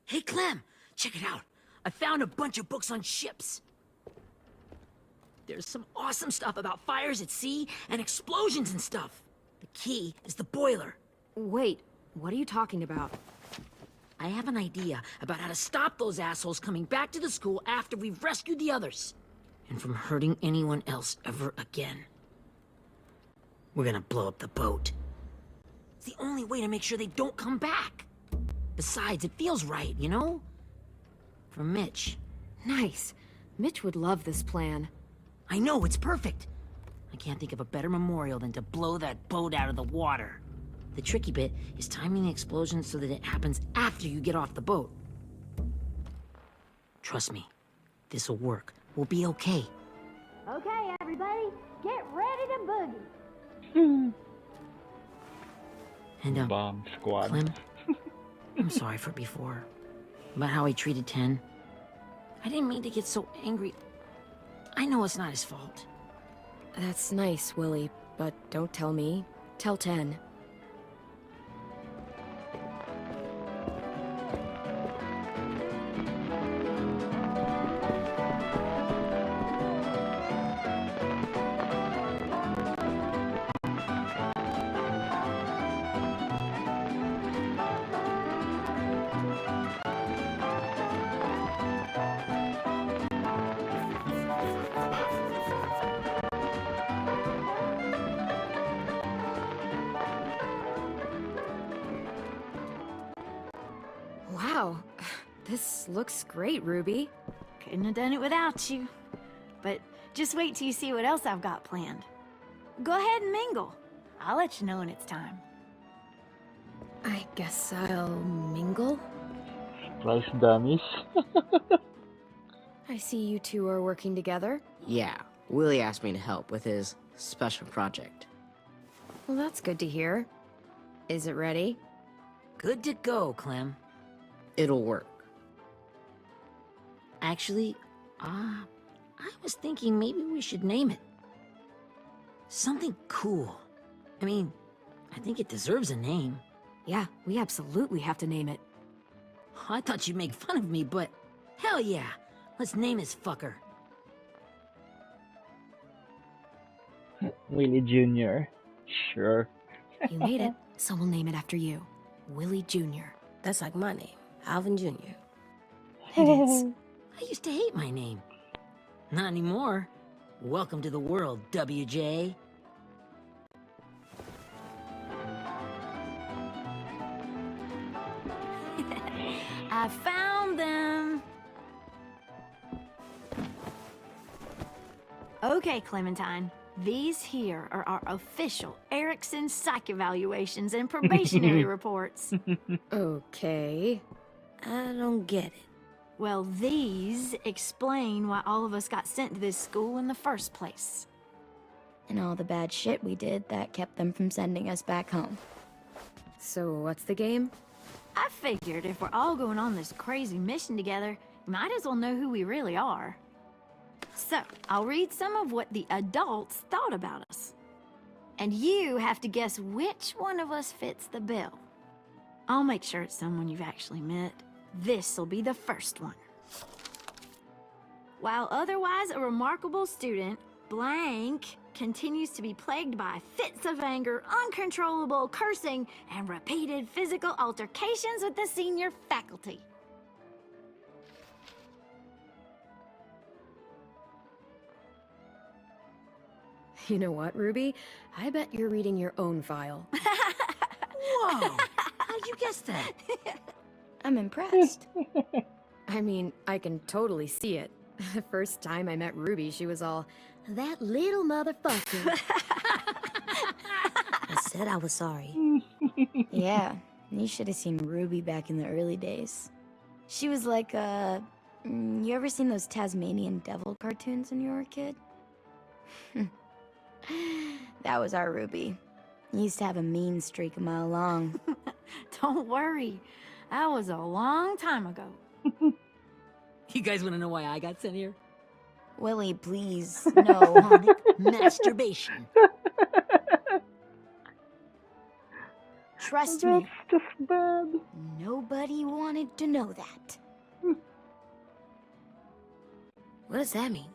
Hey, Clem, check it out. I found a bunch of books on ships. There's some awesome stuff about fires at sea and explosions and stuff. The key is the boiler. Wait, what are you talking about? I have an idea about how to stop those assholes coming back to the school after we've rescued the others. And from hurting anyone else ever again. We're gonna blow up the boat. It's the only way to make sure they don't come back. Besides, it feels right, you know? For Mitch. Nice. Mitch would love this plan. I know, it's perfect. I can't think of a better memorial than to blow that boat out of the water. The tricky bit is timing the explosion so that it happens after you get off the boat. Trust me, this'll work. We'll be okay. Okay, everybody, get ready to boogie. And, Bomb squad. Clem, I'm sorry for before. About how he treated 10. I didn't mean to get so angry. I know it's not his fault. That's nice, Willie, but don't tell me. Tell 10. Wow, this looks great, Ruby. Couldn't have done it without you. But just wait till you see what else I've got planned. Go ahead and mingle. I'll let you know when it's time. I guess I'll mingle? Price dummies. I see you two are working together. Yeah, Willie asked me to help with his special project. Well, that's good to hear. Is it ready? Good to go, Clem. It'll work. Actually, I was thinking maybe we should name it. Something cool. I mean, I think it deserves a name. Yeah, we absolutely have to name it. I thought you'd make fun of me, but hell yeah. Let's name this fucker. Willie Jr. Sure. You made it, so we'll name it after you. Willie Jr. That's like my name, Alvin Jr. It is. I used to hate my name. Not anymore. Welcome to the world, WJ. I found them. Okay, Clementine. These here are our official Erickson psych evaluations and probationary reports. Okay. I don't get it. Well, these explain why all of us got sent to this school in the first place. And all the bad shit we did that kept them from sending us back home. So what's the game? I figured if we're all going on this crazy mission together, we might as well know who we really are. So, I'll read some of what the adults thought about us. And you have to guess which one of us fits the bill. I'll make sure it's someone you've actually met. This'll be the first one. While otherwise a remarkable student, blank continues to be plagued by fits of anger, uncontrollable cursing, and repeated physical altercations with the senior faculty. You know what, Ruby? I bet you're reading your own file. Whoa! How'd you guess that? I'm impressed. I mean, I can totally see it. The first time I met Ruby, she was all, "That little motherfucker." I said I was sorry. Yeah, you should have seen Ruby back in the early days. She was like, you ever seen those Tasmanian devil cartoons when you were a kid? That was our Ruby. He used to have a mean streak a mile long. Don't worry, that was a long time ago. You guys want to know why I got sent here? Willie, please, no. Masturbation. Trust me, That's just bad. nobody wanted to know that. What does that mean?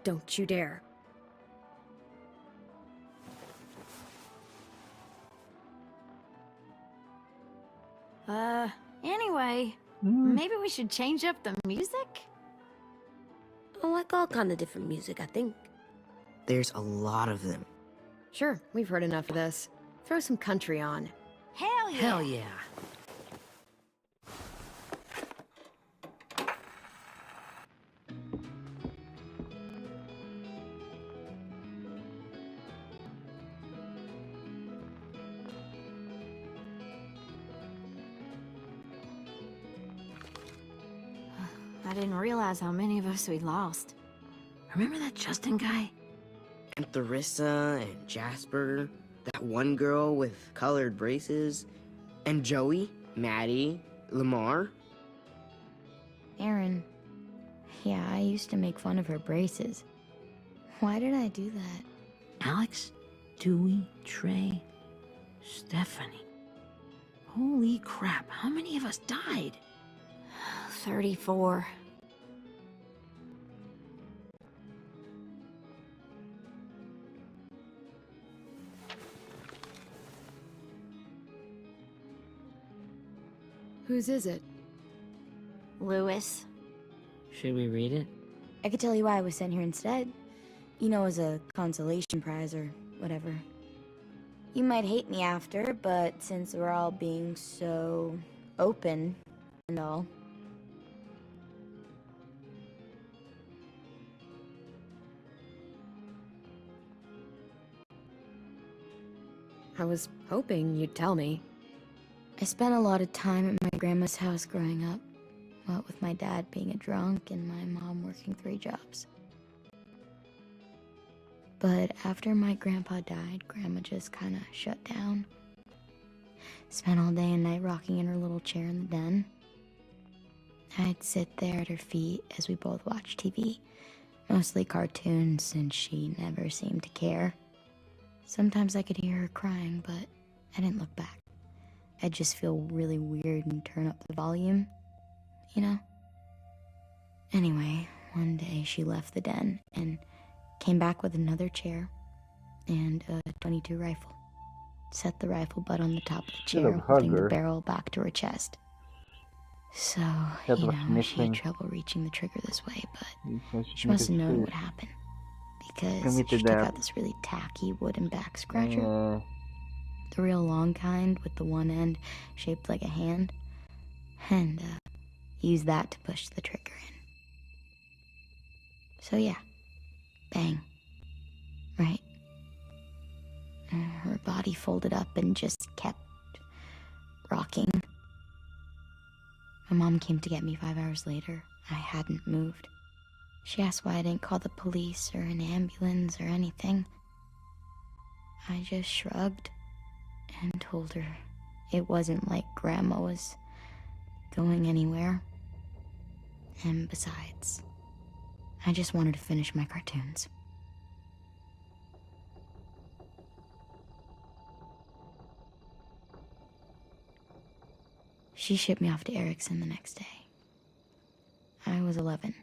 Don't you dare. Anyway, maybe we should change up the music? I like all kind of different music, I think. There's a lot of them. Sure, we've heard enough of this. Throw some country on. Hell yeah! Hell yeah. I didn't realize how many of us we'd lost. Remember that Justin guy? And Theresa and Jasper, that one girl with colored braces, and Joey, Maddie, Lamar. Aaron. Yeah, I used to make fun of her braces. Why did I do that? Alex, Dewey, Trey, Stephanie. Holy crap, how many of us died? 34. Whose is it? Lewis. Should we read it? I could tell you why I was sent here instead. You know, as a consolation prize or whatever. You might hate me after, but since we're all being so open and all. I was hoping you'd tell me. I spent a lot of time at my grandma's house growing up. What with my dad being a drunk and my mom working 3 jobs. But after my grandpa died, Grandma just kind of shut down. Spent all day and night rocking in her little chair in the den. I'd sit there at her feet as we both watched TV. Mostly cartoons, since she never seemed to care. Sometimes I could hear her crying, but I didn't look back. I'd just feel really weird and turn up the volume, you know? Anyway, one day she left the den and came back with another chair and a .22 rifle. Set the rifle butt on the top of the chair, holding the barrel back to her chest. So, That you was know, she had missing. trouble reaching the trigger this way, but Because she must have known it what would happen. Because Committed she took that. out this really tacky wooden back scratcher. Yeah. The real long kind with the one end shaped like a hand. and use that to push the trigger in. So yeah, bang, right? Her body folded up and just kept rocking. My mom came to get me 5 hours later. I hadn't moved. She asked why I didn't call the police or an ambulance or anything. I just shrugged and told her it wasn't like Grandma was going anywhere. And besides, I just wanted to finish my cartoons. She shipped me off to Erickson the next day. I was 11.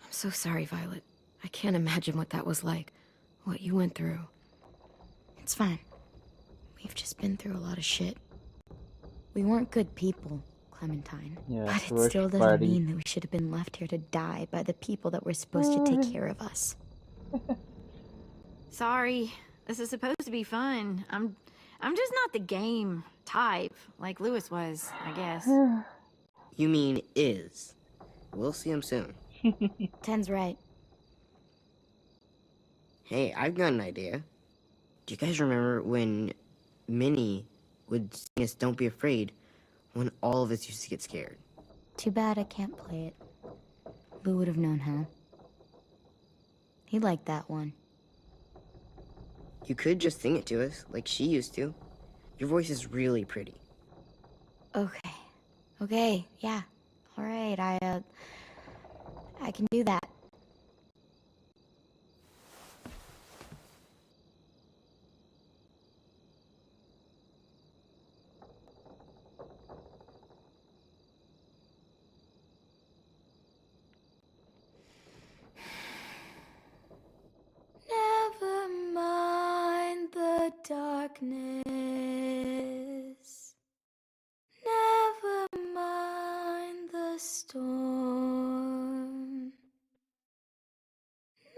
I'm so sorry, Violet. I can't imagine what that was like. What you went through. It's fine. We've just been through a lot of shit. We weren't good people, Clementine. Yeah, But it first still doesn't party. mean that we should have been left here to die by the people that were supposed to take care of us. Sorry. This is supposed to be fun. I'm just not the game type like Lewis was, I guess. You mean is. We'll see him soon. Ten's right. Hey, I've got an idea. Do you guys remember when Minnie would sing us Don't Be Afraid when all of us used to get scared? Too bad I can't play it. Lou would have known how. He liked that one. You could just sing it to us, like she used to. Your voice is really pretty. Okay, yeah. All right, I can do that. Never mind the darkness. Never mind the storm.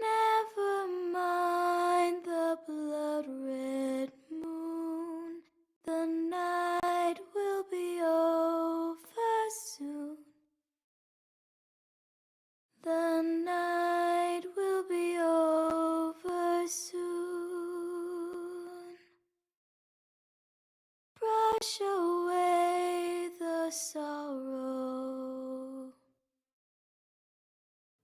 Never mind the blood-red moon. The night will be over soon. The night will be over soon. Brush away the sorrow.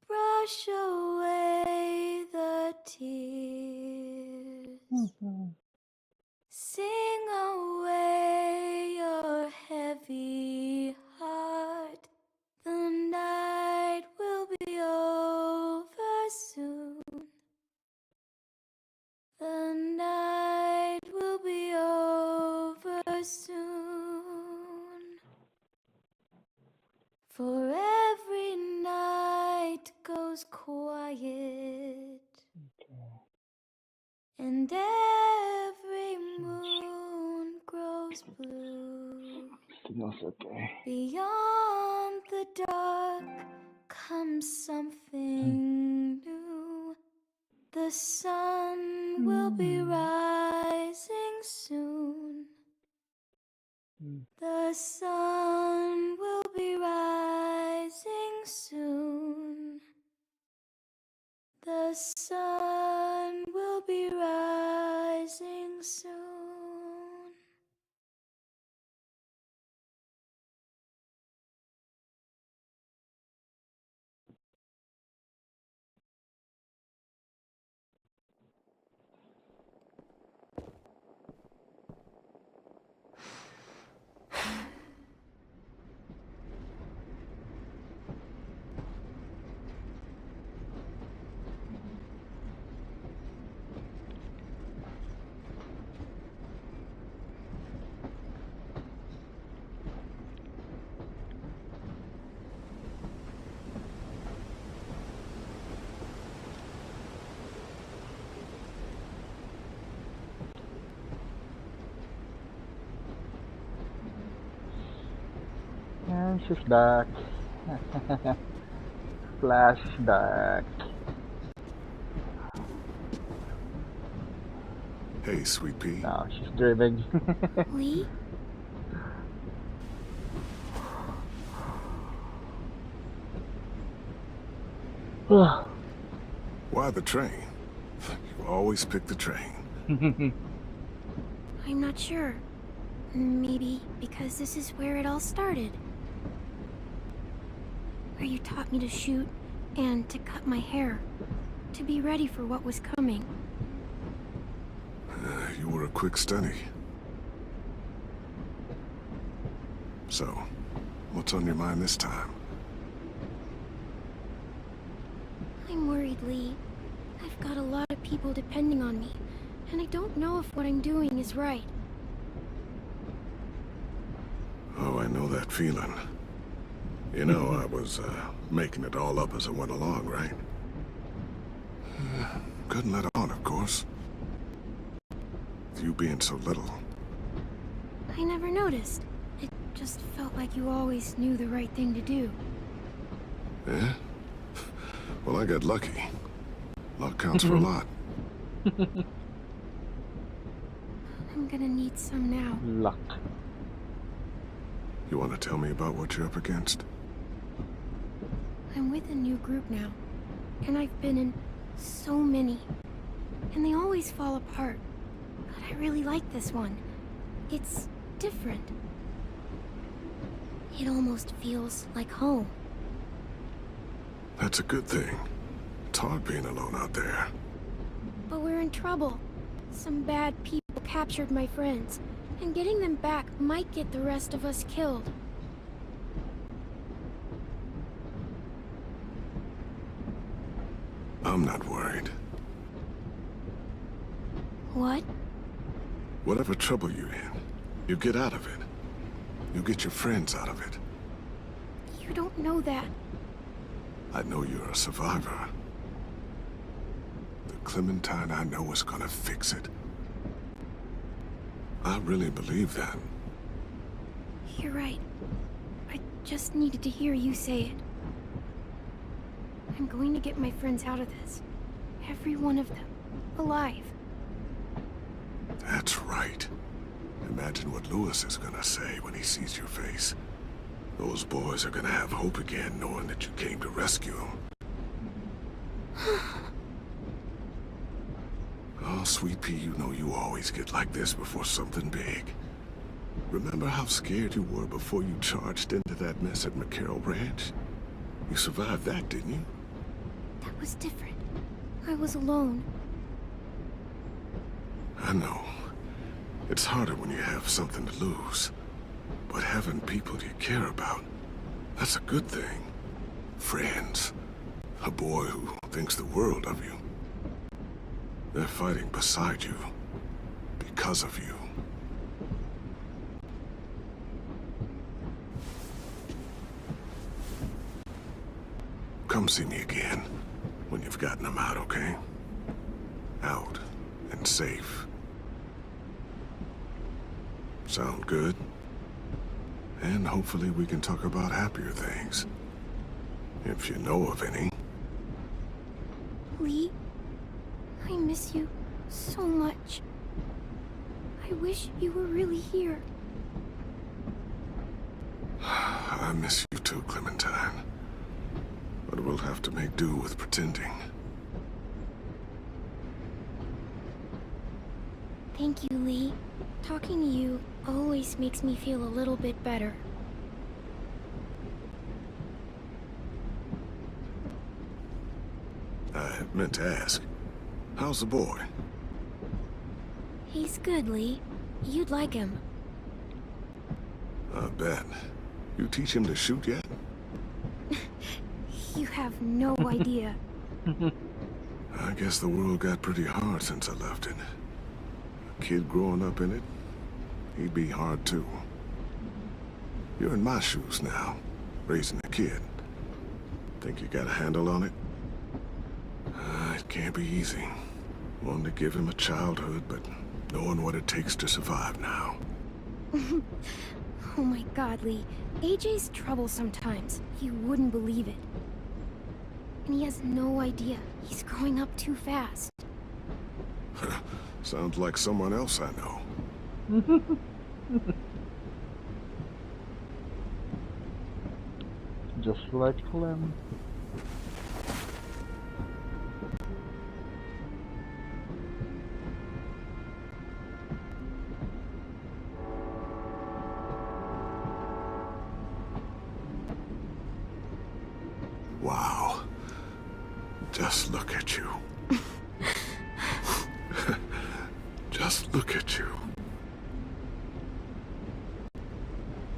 Brush away the tears. Sing away your heavy heart. The night will be over soon. The night will be over soon. For every night goes quiet, and every moon grows blue. Signal's okay. Beyond the dark comes something new. The sun will be rising soon. The sun will be rising soon. The sun will be rising soon. And she's back. Flashback. Hey, Sweet Pea. No, she's dreaming. Lee? Why the train? You always pick the train. I'm not sure. Maybe because this is where it all started. Where you taught me to shoot and to cut my hair. To be ready for what was coming. You were a quick study. So, what's on your mind this time? I'm worried, Lee. I've got a lot of people depending on me, and I don't know if what I'm doing is right. Oh, I know that feeling. You know, I was making it all up as I went along, right? Couldn't let on, of course. With you being so little. I never noticed. It just felt like you always knew the right thing to do. Yeah? Well, I got lucky. Luck counts for a lot. I'm gonna need some now. Luck. You want to tell me about what you're up against? I'm with a new group now, and I've been in so many, and they always fall apart. But I really like this one. It's different. It almost feels like home. That's a good thing. It's hard being alone out there. But we're in trouble. Some bad people captured my friends, and getting them back might get the rest of us killed. I'm not worried. What? Whatever trouble you're in, you get out of it. You get your friends out of it. You don't know that. I know you're a survivor. The Clementine I know is gonna fix it. I really believe that. You're right. I just needed to hear you say it. I'm going to get my friends out of this. Every one of them. Alive. That's right. Imagine what Lewis is gonna say when he sees your face. Those boys are gonna have hope again, knowing that you came to rescue them. Oh, Sweet Pea, you know you always get like this before something big. Remember how scared you were before you charged into that mess at McCarroll Ranch? You survived that, didn't you? That was different. I was alone. I know. It's harder when you have something to lose. But having people you care about, that's a good thing. Friends. A boy who thinks the world of you. They're fighting beside you. Because of you. Come see me again when you've gotten them out, okay? Out and safe. Sound good? And hopefully we can talk about happier things. If you know of any. Lee, I miss you so much. I wish you were really here. I miss you too, Clementine. But we'll have to make do with pretending. Thank you, Lee. Talking to you always makes me feel a little bit better. I meant to ask, how's the boy? He's good, Lee. You'd like him. I bet. You teach him to shoot yet? You have no idea. I guess the world got pretty hard since I left it. A kid growing up in it, he'd be hard too. You're in my shoes now, raising a kid. Think you got a handle on it? It can't be easy. Wanting to give him a childhood, but knowing what it takes to survive now. Oh my God, Lee. AJ's trouble sometimes. You wouldn't believe it. And he has no idea. He's growing up too fast. Sounds like someone else I know. Just like Clem. Wow. Just look at you. Just look at you.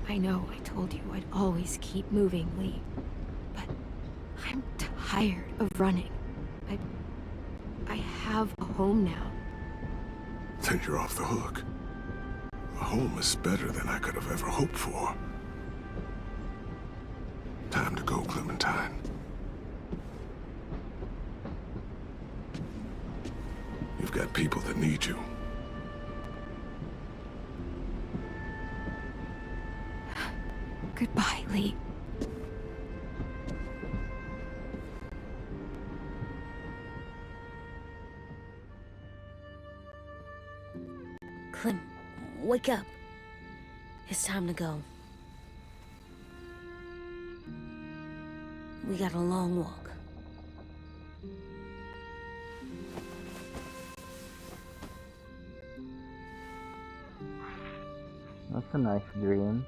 I know I told you I'd always keep moving, Lee. But I'm tired of running. I have a home now. Then you're off the hook. A home is better than I could have ever hoped for. Time to go, Clementine. You've got people that need you. Goodbye, Lee. Clem, wake up. It's time to go. We got a long walk. That's a nice dream.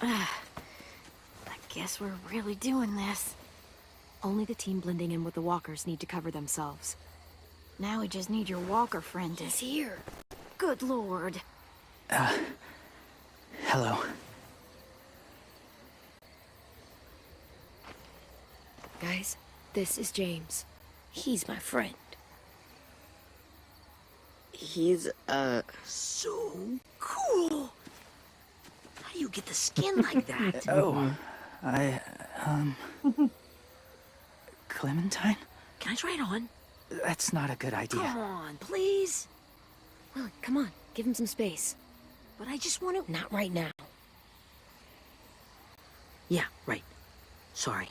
I guess we're really doing this. Only the team blending in with the walkers need to cover themselves. Now we just need your walker friend to... He's here. Good lord. Hello. Guys, this is James. He's my friend. He's, So cool. How do you get the skin like that? Oh, Clementine? Can I try it on? That's not a good idea. Come on, please. Willie, come on, give him some space. But I just want to... Not right now. Yeah, right. Sorry.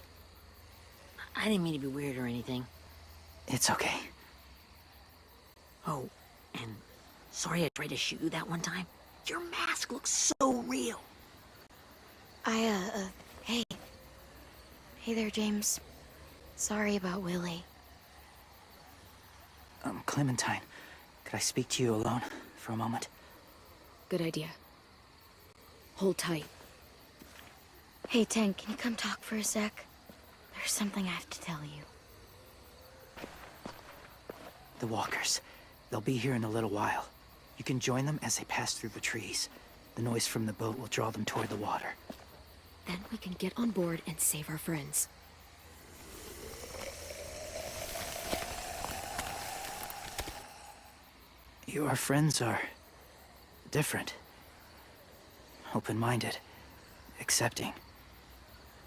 I didn't mean to be weird or anything. It's okay. Oh, and sorry I tried to shoot you that one time. Your mask looks so real. Hey. Hey there, James. Sorry about Willie. Clementine, could I speak to you alone for a moment? Good idea. Hold tight. Hey, Tank, can you come talk for a sec? There's something I have to tell you. The walkers. They'll be here in a little while. You can join them as they pass through the trees. The noise from the boat will draw them toward the water. Then we can get on board and save our friends. Your friends are... different. Open-minded. Accepting.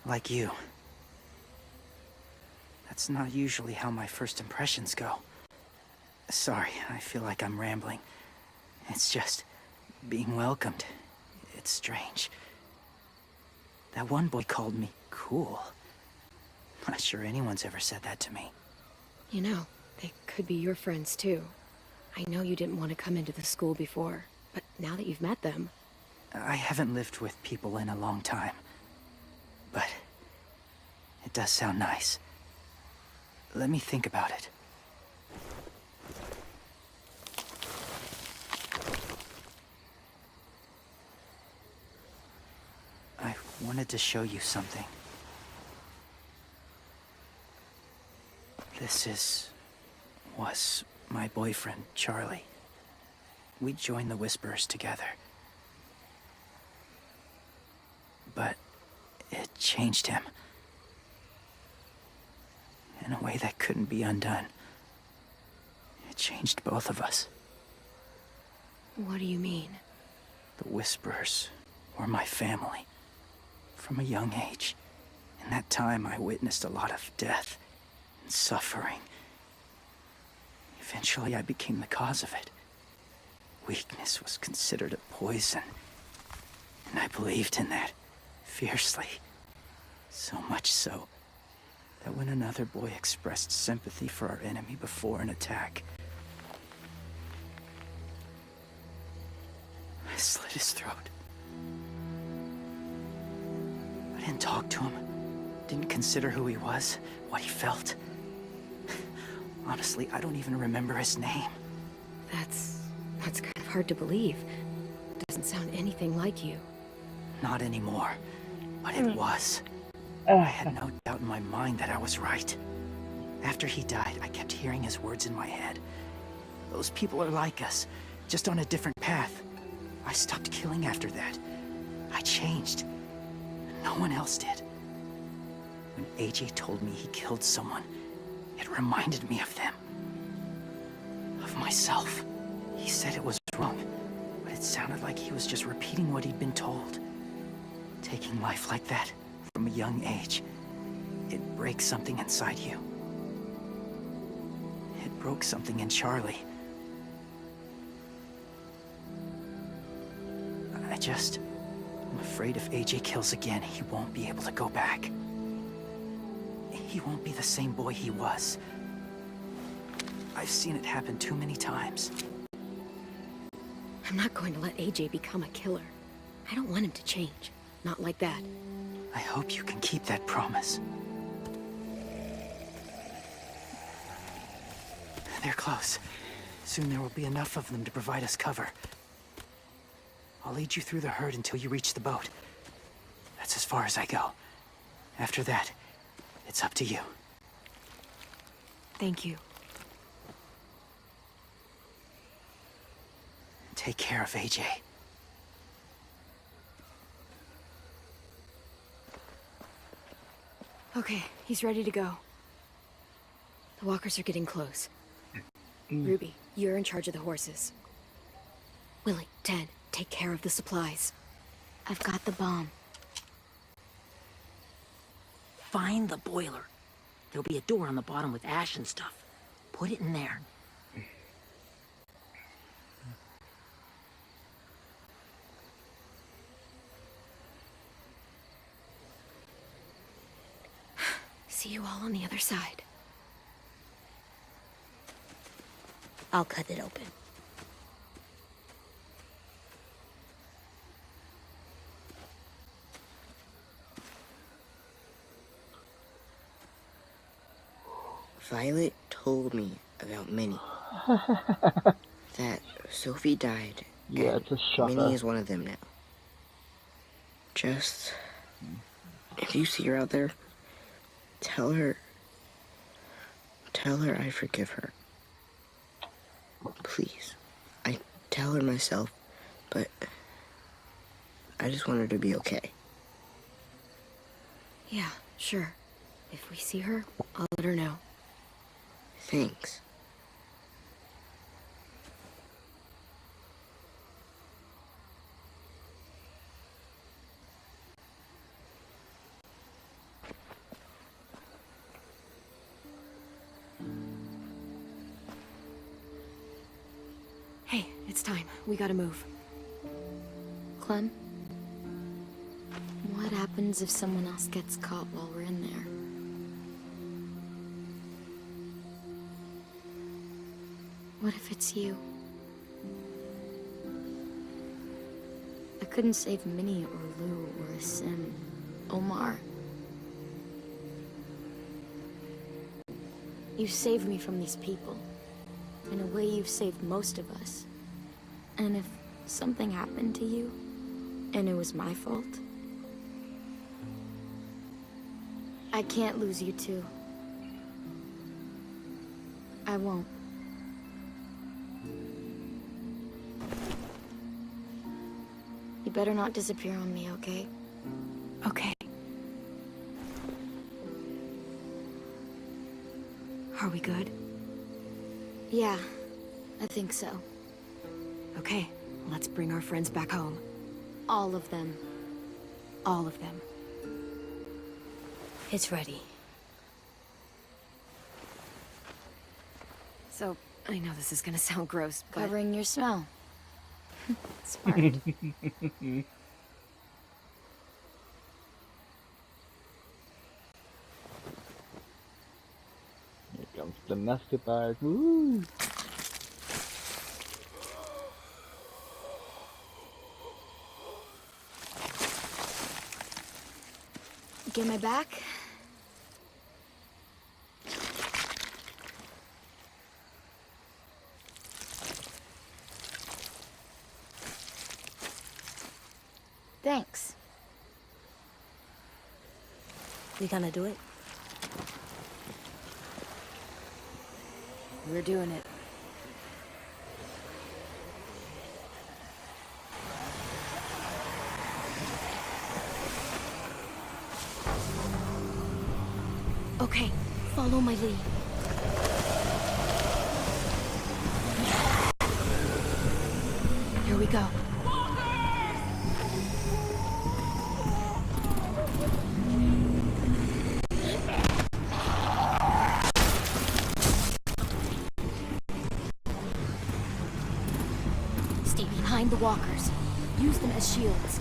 Like you. That's not usually how my first impressions go. Sorry, I feel like I'm rambling. It's just... being welcomed. It's strange. That one boy called me cool. Not sure anyone's ever said that to me. You know, they could be your friends too. I know you didn't want to come into the school before, but now that you've met them... I haven't lived with people in a long time. But... it does sound nice. Let me think about it. I wanted to show you something. Was my boyfriend, Charlie. We joined the Whisperers together. But it changed him. In a way that couldn't be undone. It changed both of us. What do you mean? The Whisperers were my family. From a young age. In that time, I witnessed a lot of death and suffering. Eventually, I became the cause of it. Weakness was considered a poison. And I believed in that, fiercely. So much so, that when another boy expressed sympathy for our enemy before an attack, I slit his throat. I didn't talk to him, didn't consider who he was, what he felt. Honestly, I don't even remember his name. That's kind of hard to believe. Doesn't sound anything like you. Not anymore, but it was. I had no doubt in my mind that I was right. After he died, I kept hearing his words in my head. Those people are like us, just on a different path. I stopped killing after that. I changed. No one else did. When AJ told me he killed someone, it reminded me of them. Of myself. He said it was wrong, but it sounded like he was just repeating what he'd been told. Taking life like that, from a young age, it breaks something inside you. It broke something in Charlie. I'm afraid if AJ kills again, he won't be able to go back. He won't be the same boy he was. I've seen it happen too many times. I'm not going to let AJ become a killer. I don't want him to change. Not like that. I hope you can keep that promise. They're close. Soon there will be enough of them to provide us cover. I'll lead you through the herd until you reach the boat. That's as far as I go. After that, it's up to you. Thank you. Take care of AJ. Okay, he's ready to go. The walkers are getting close. Ruby, you're in charge of the horses. Willie, Ted, take care of the supplies. I've got the bomb. Find the boiler. There'll be a door on the bottom with ash and stuff. Put it in there. See you all on the other side. I'll cut it open. Violet told me about Minnie. That Sophie died. Yeah, it's a shocker. Minnie is one of them now. Just... if you see her out there, tell her I forgive her. Please. I tell her myself, but I just want her to be okay. Yeah, sure. If we see her, I'll let her know. Thanks. Hey, it's time. We gotta move. Clem? What happens if someone else gets caught while we're in there? What if it's you? I couldn't save Minnie or Lou or Sim. Omar. You saved me from these people. In a way, you've saved most of us. And if something happened to you, and it was my fault, I can't lose you two. I won't. You better not disappear on me, okay? Okay. Are we good? Yeah, I think so. Okay, let's bring our friends back home. All of them. All of them. It's ready. So, I know this is gonna sound gross, but... Covering your smell. Smart. Here comes the nasty part. Woo! Get my back? Thanks. We gonna do it? We're doing it. Okay, follow my lead. Here we go. Stay behind the walkers. Use them as shields.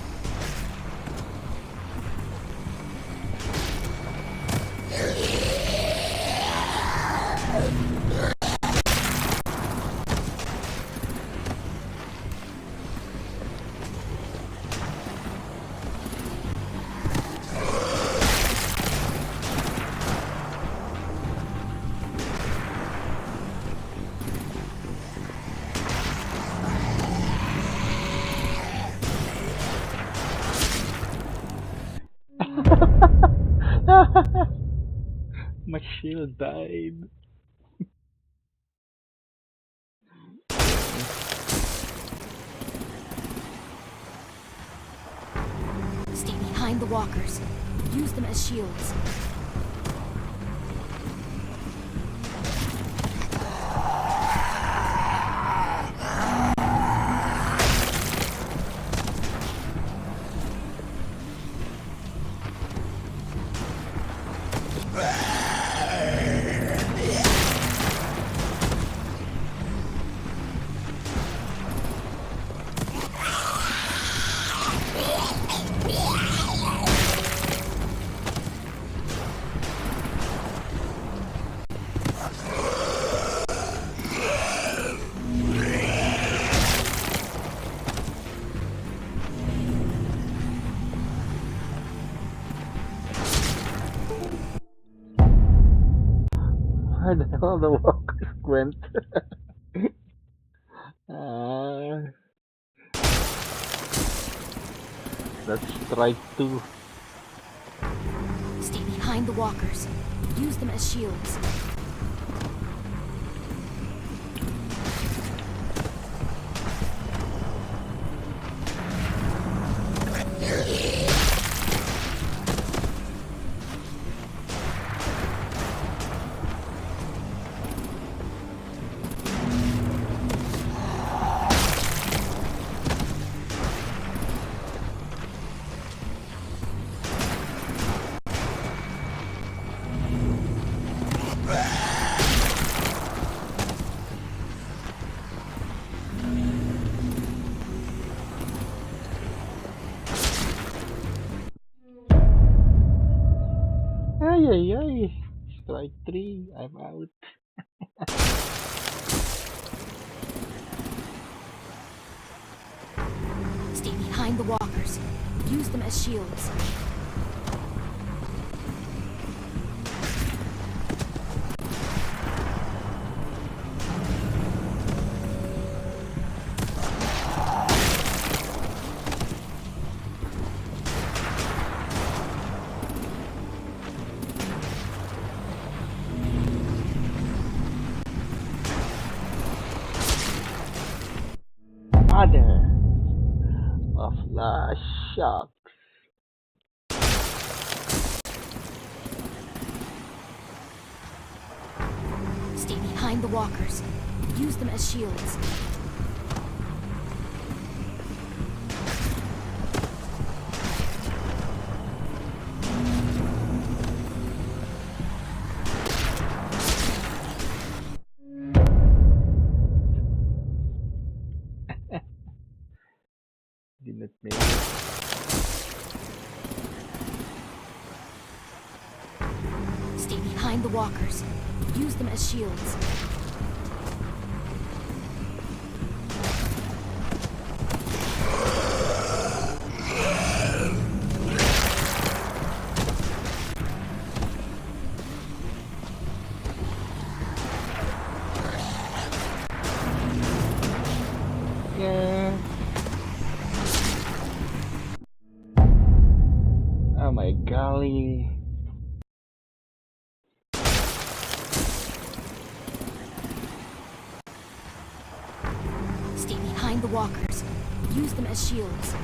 My shield died. Stay behind the walkers. Use them as shields. Where the hell the walkers went? uh, that's strike two. Stay behind the walkers. Use them as shields. Ay, ay, ay. Strike three. I'm out. Stay behind the walkers. Use them as shields. mother of the shock. Stay behind the walkers. Use them as shields. Did not make it. Stay behind the walkers. Use them as shields. Yeah. Oh my golly. Stay behind the walkers. Use them as shields.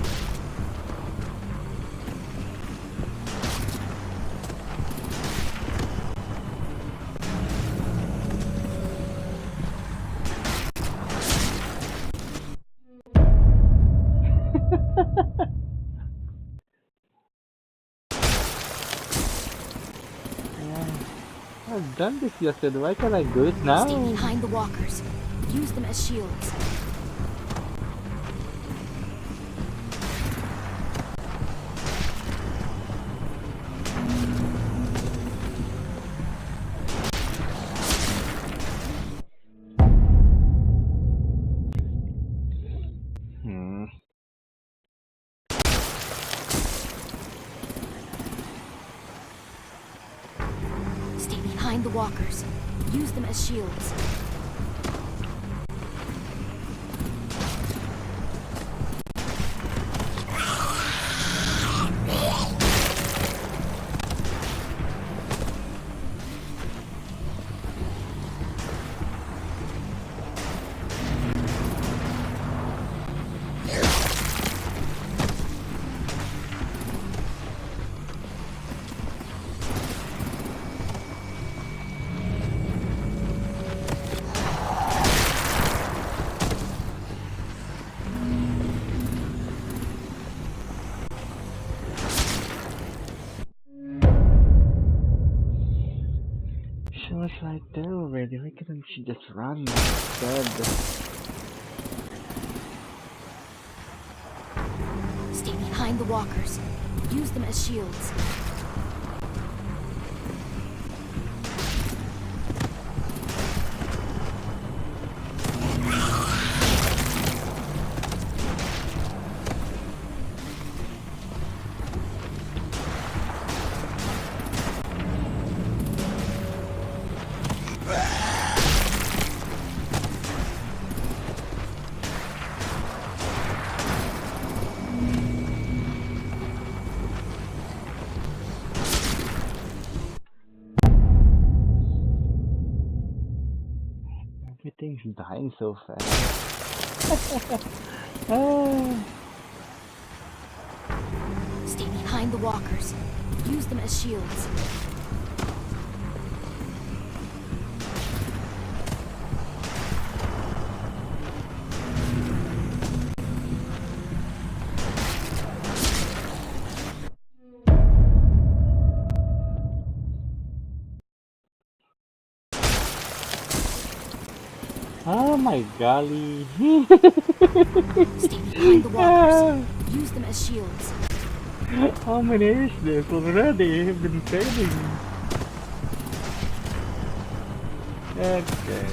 I've done this yesterday. Why can't I do it Stay now? behind the walkers. Use them as shields. Hmm. Stay behind the walkers. Use them as shields. She was right there already. Why couldn't she just run instead? Stay behind the walkers. Use them as shields. Everything's dying so fast. Ah. Stay behind the walkers. Use them as shields. Oh my golly. Stay behind the walkers. Use them as shields. How many is this already? I've been failing. Okay.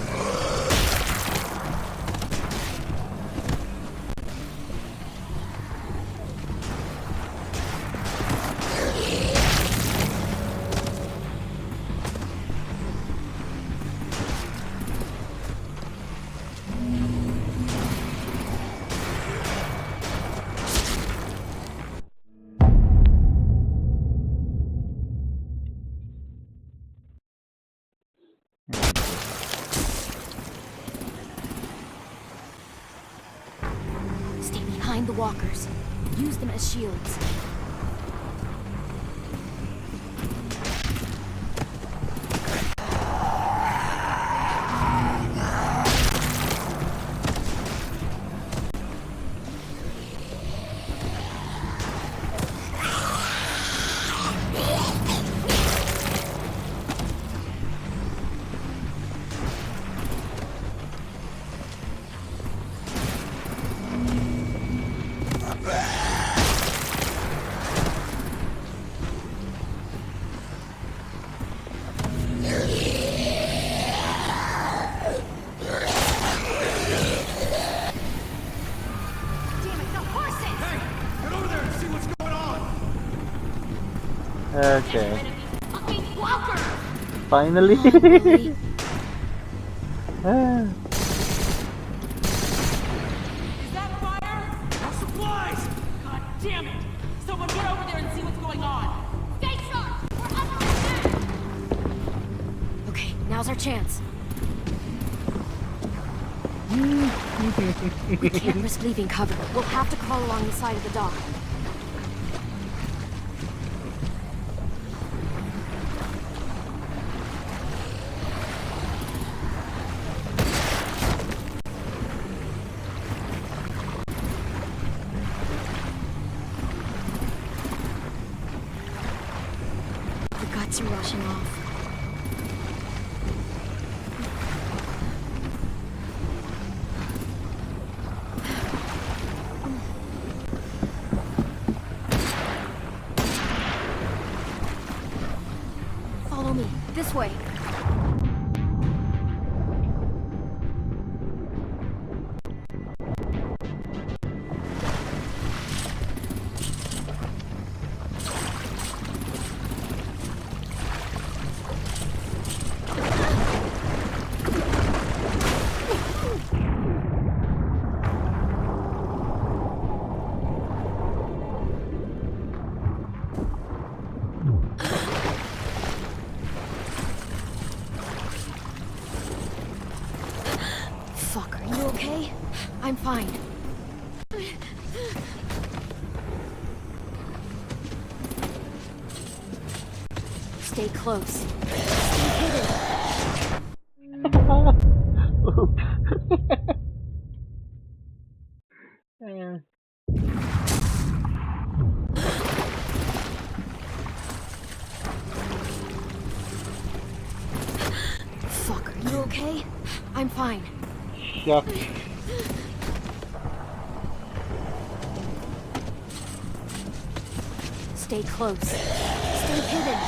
Find the walkers. Use them as shields. Okay. Finally. Ah. Is that fire? Our supplies! God damn it! Someone get over there and see what's going on! Stay sharp! We're under attack! Okay, now's our chance. We can't risk leaving cover. We'll have to crawl along the side of the dock. The guts are rushing off. Follow me. This way. Fuck, are you okay? I'm fine. Stay close. Stay hidden. Oops. Eh. Fuck, are you okay? I'm fine. Shucks. Stay close. Stay hidden.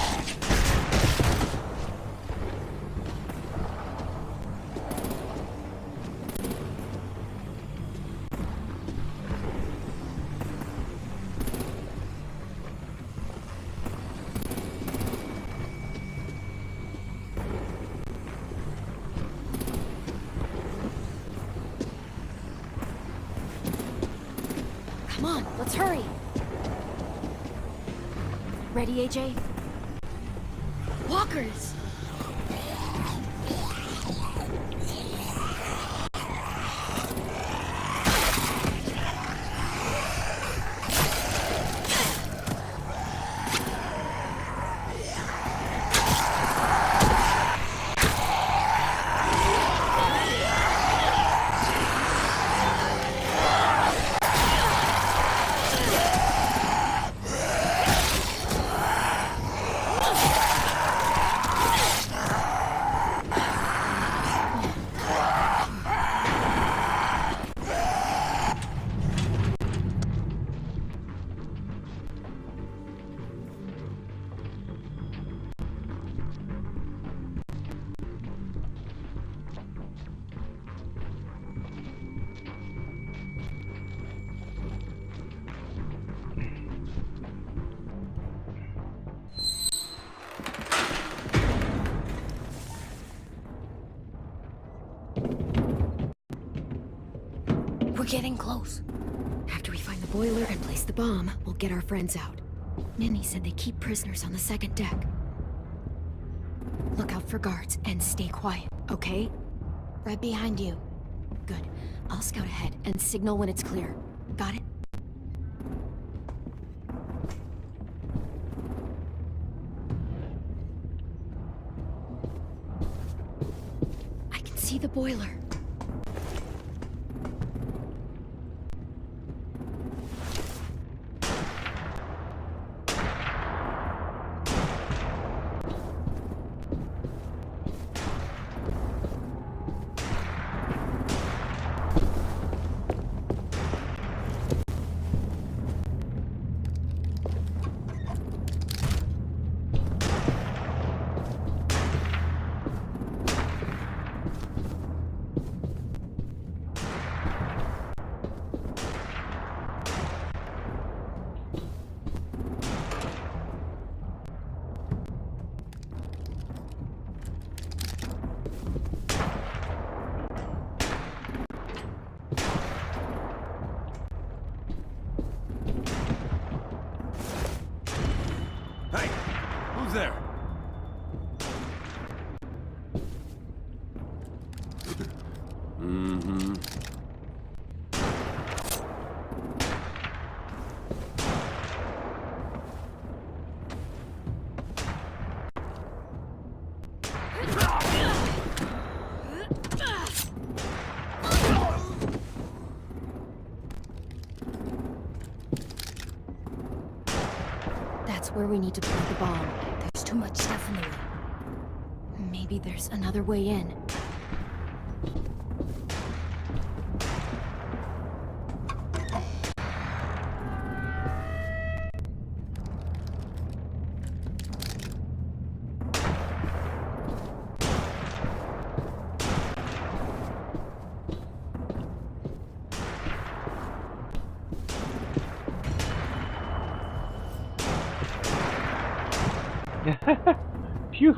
Come on, let's hurry. Ready, AJ? Walkers! We're getting close. After we find the boiler and place the bomb, we'll get our friends out. Ninny said they keep prisoners on the second deck. Look out for guards and stay quiet, okay? Right behind you. Good. I'll scout ahead and signal when it's clear. Got it? see the boiler. Hey, who's there? Mm-hmm. That's where we need to plant the bomb. There's too much stuff in the way. Maybe there's another way in. Phew.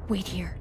Wait here.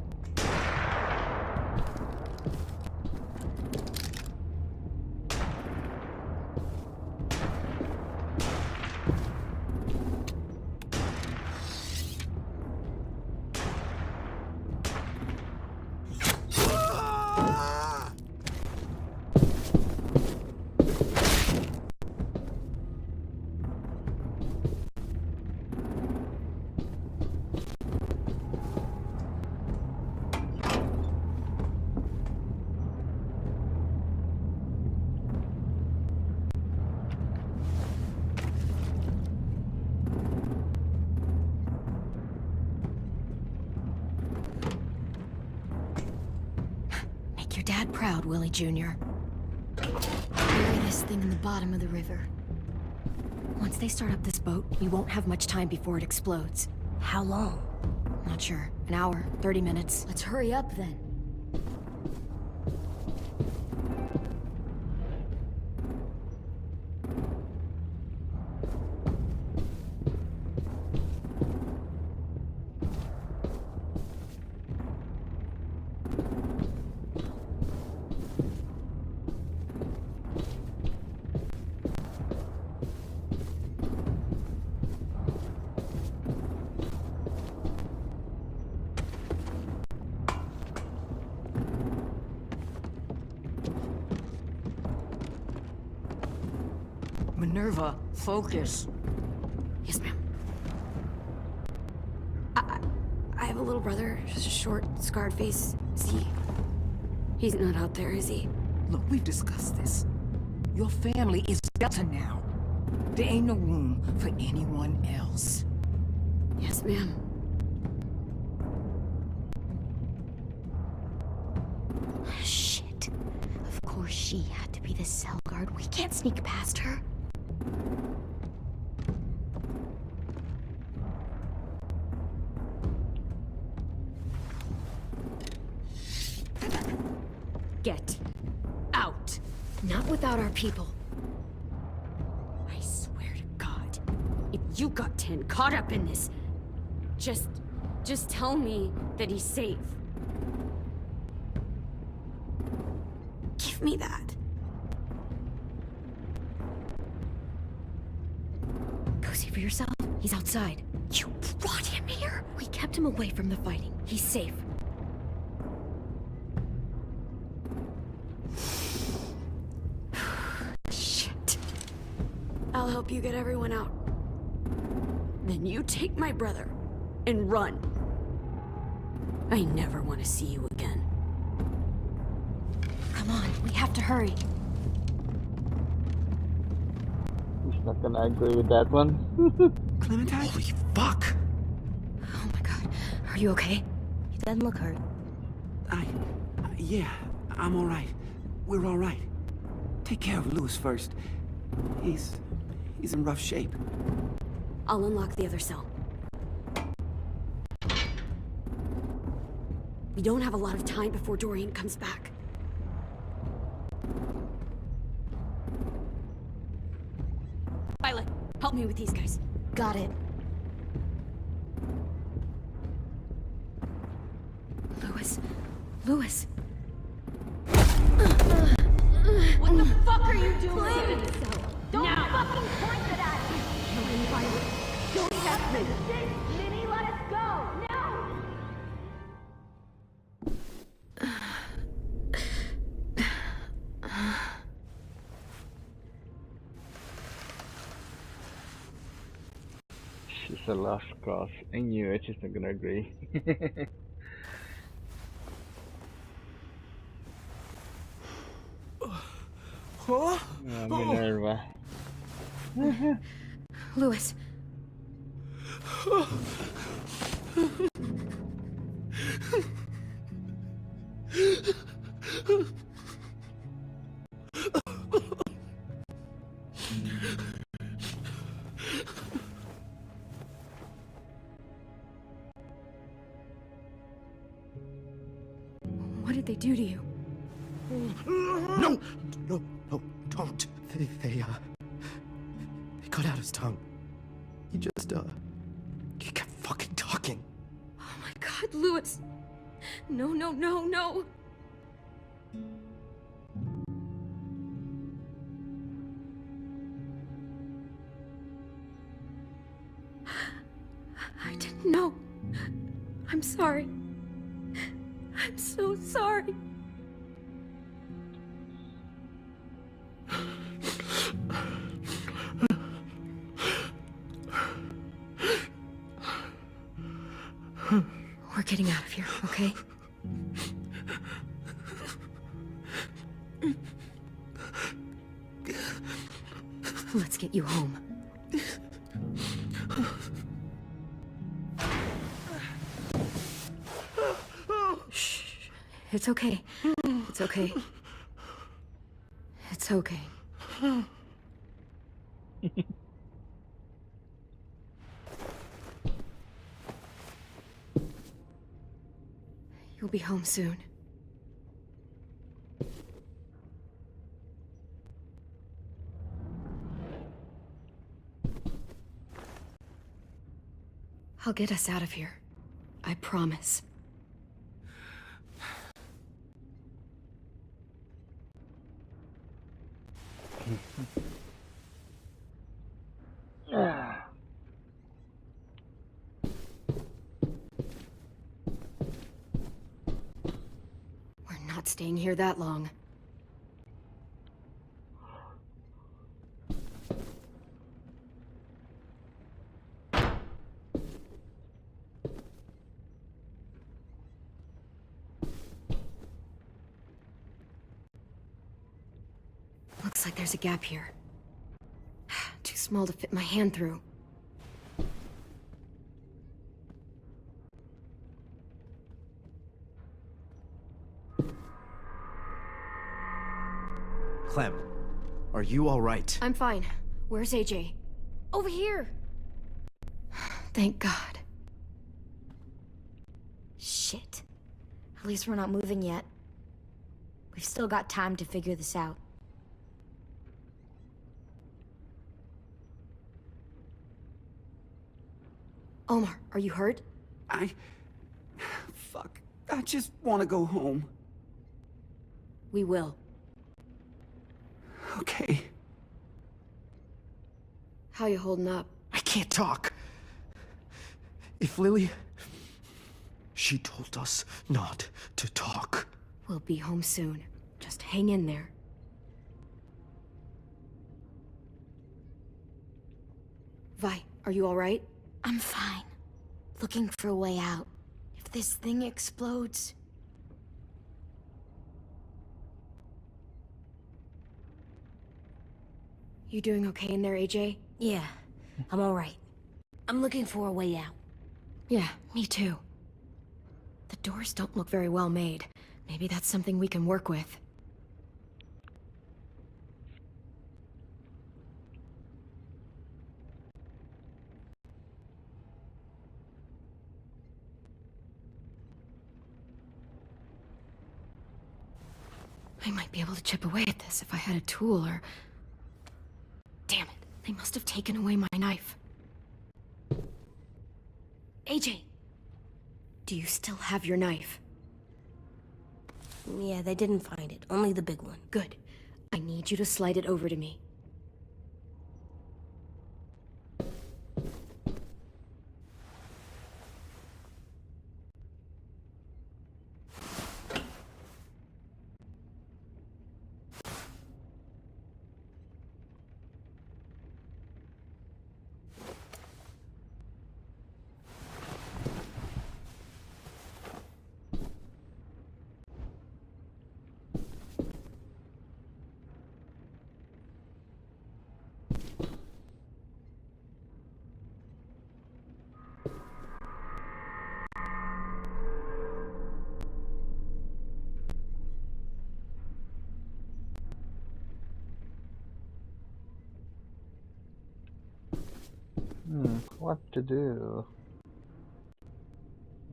Make your dad proud, Willie Jr. Bury this thing in the bottom of the river. Once they start up this boat, we won't have much time before it explodes. How long? Not sure. An hour, 30 minutes. Let's hurry up then. Minerva, focus. Yes, ma'am. I have a little brother, short, scarred face. He's not out there, is he? Look, we've discussed this. Your family is Delta now. There ain't no room for anyone else. Yes, ma'am. Shit. Of course she had to be the cell guard. We can't sneak past her. Get out. Not without our people. I swear to God, if you got 10 caught up in this, just tell me that he's safe. Give me that. Go see for yourself. He's outside. You brought him here? We kept him away from the fighting. He's safe. Shit. I'll help you get everyone out. Then you take my brother and run. I never want to see you again. Come on, we have to hurry. He's not gonna agree with that one. Clementine? Holy fuck! Oh my god, are you okay? He doesn't look hurt. Yeah, I'm alright. We're alright. Take care of Louis first. He's in rough shape. I'll unlock the other cell. We don't have a lot of time before Dorian comes back. Violet, help me with these guys. Got it. Louis. What the fuck are you doing? Don't fucking point it at me! No, Violet. Don't test me! Minnie, let us go! No! She's a lost cause. I knew it, she's not gonna agree. Minerva. Louis. What did they do to you? No, don't. They cut out his tongue. He kept fucking talking. Oh my god, Louis. No. I didn't know. I'm sorry. I'm so sorry. We're getting out of here, okay? Let's get you home. Shh. It's okay. It's okay. It's okay. You'll be home soon. I'll get us out of here. I promise. We're not staying here that long. Looks like there's a gap here. Too small to fit my hand through. Clem, are you all right? I'm fine. Where's AJ? Over here! Thank God. Shit. At least we're not moving yet. We've still got time to figure this out. Omar, are you hurt? Fuck. I just want to go home. We will. Okay. How you holding up? I can't talk. If Lily She told us not to talk. We'll be home soon. Just hang in there. Vi, are you alright? I'm fine. Looking for a way out. If this thing explodes... You doing okay in there, AJ? Yeah, I'm alright. I'm looking for a way out. Yeah, me too. The doors don't look very well made. Maybe that's something we can work with. I might be able to chip away at this if I had a tool or... Damn it, they must have taken away my knife. AJ! Do you still have your knife? Yeah, they didn't find it. Only the big one. Good. I need you to slide it over to me. What to do?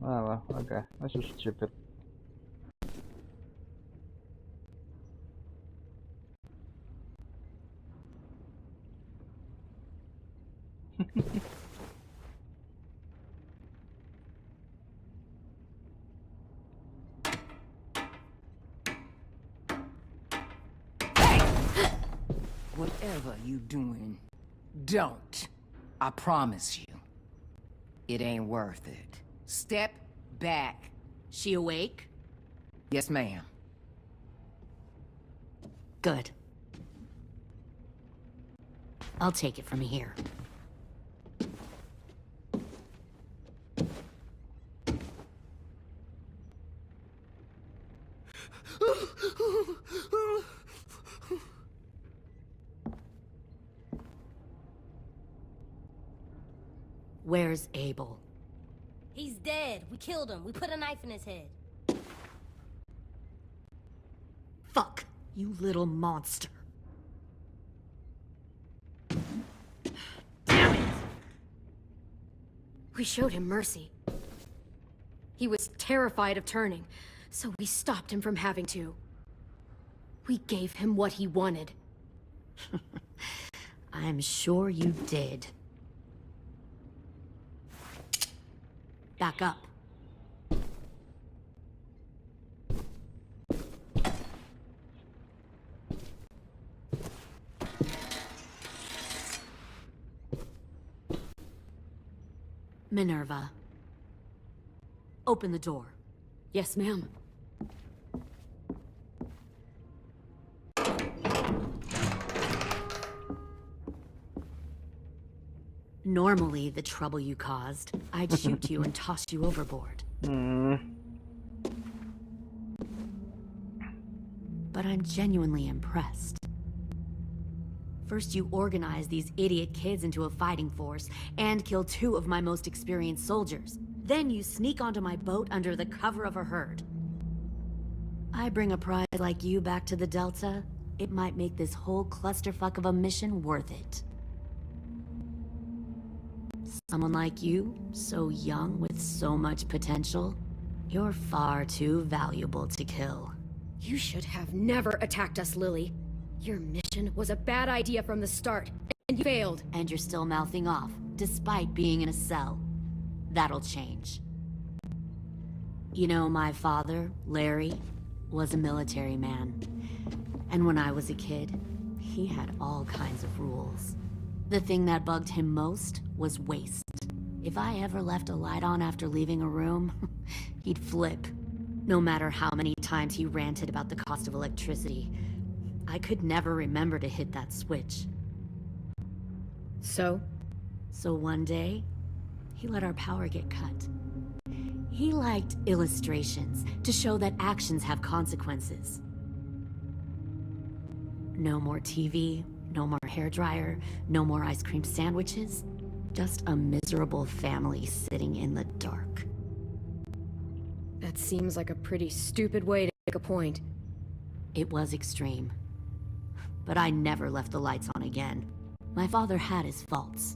Oh well, okay, let's just chip it. Whatever you doing, don't. I promise you. It ain't worth it. Step back. She awake? Yes, ma'am. Good. I'll take it from here. Where's Abel? He's dead. We killed him. We put a knife in his head. Fuck, you little monster. Damn it! We showed him mercy. He was terrified of turning, so we stopped him from having to. We gave him what he wanted. I'm sure you did. Back up. Minerva. Open the door. Yes, ma'am. Normally, the trouble you caused, I'd shoot you and toss you overboard. But I'm genuinely impressed. First, you organize these idiot kids into a fighting force and kill 2 of my most experienced soldiers. Then you sneak onto my boat under the cover of a herd. I bring a prize like you back to the Delta, it might make this whole clusterfuck of a mission worth it. Someone like you, so young with so much potential, you're far too valuable to kill. You should have never attacked us, Lily. Your mission was a bad idea from the start, and you failed. And you're still mouthing off, despite being in a cell. That'll change. You know, my father, Larry, was a military man. And when I was a kid, he had all kinds of rules. The thing that bugged him most was waste. If I ever left a light on after leaving a room, he'd flip. No matter how many times he ranted about the cost of electricity, I could never remember to hit that switch. So? So one day, he let our power get cut. He liked illustrations to show that actions have consequences. No more TV, no more hairdryer, no more ice cream sandwiches. Just a miserable family sitting in the dark. That seems like a pretty stupid way to make a point. It was extreme. But I never left the lights on again. My father had his faults,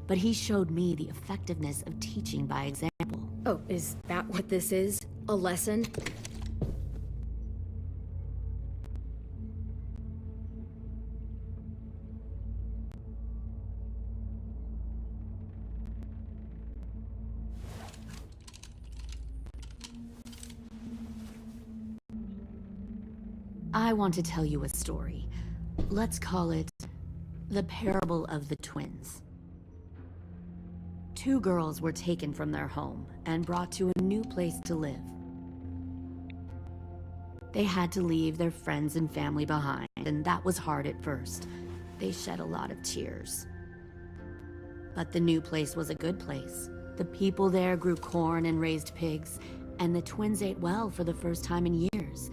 but he showed me the effectiveness of teaching by example. Oh, is that what this is? A lesson? I want to tell you a story. Let's call it the parable of the twins. Two girls were taken from their home and brought to a new place to live. They had to leave their friends and family behind, and that was hard at first. They shed a lot of tears. But the new place was a good place. The people there grew corn and raised pigs, and the twins ate well for the first time in years.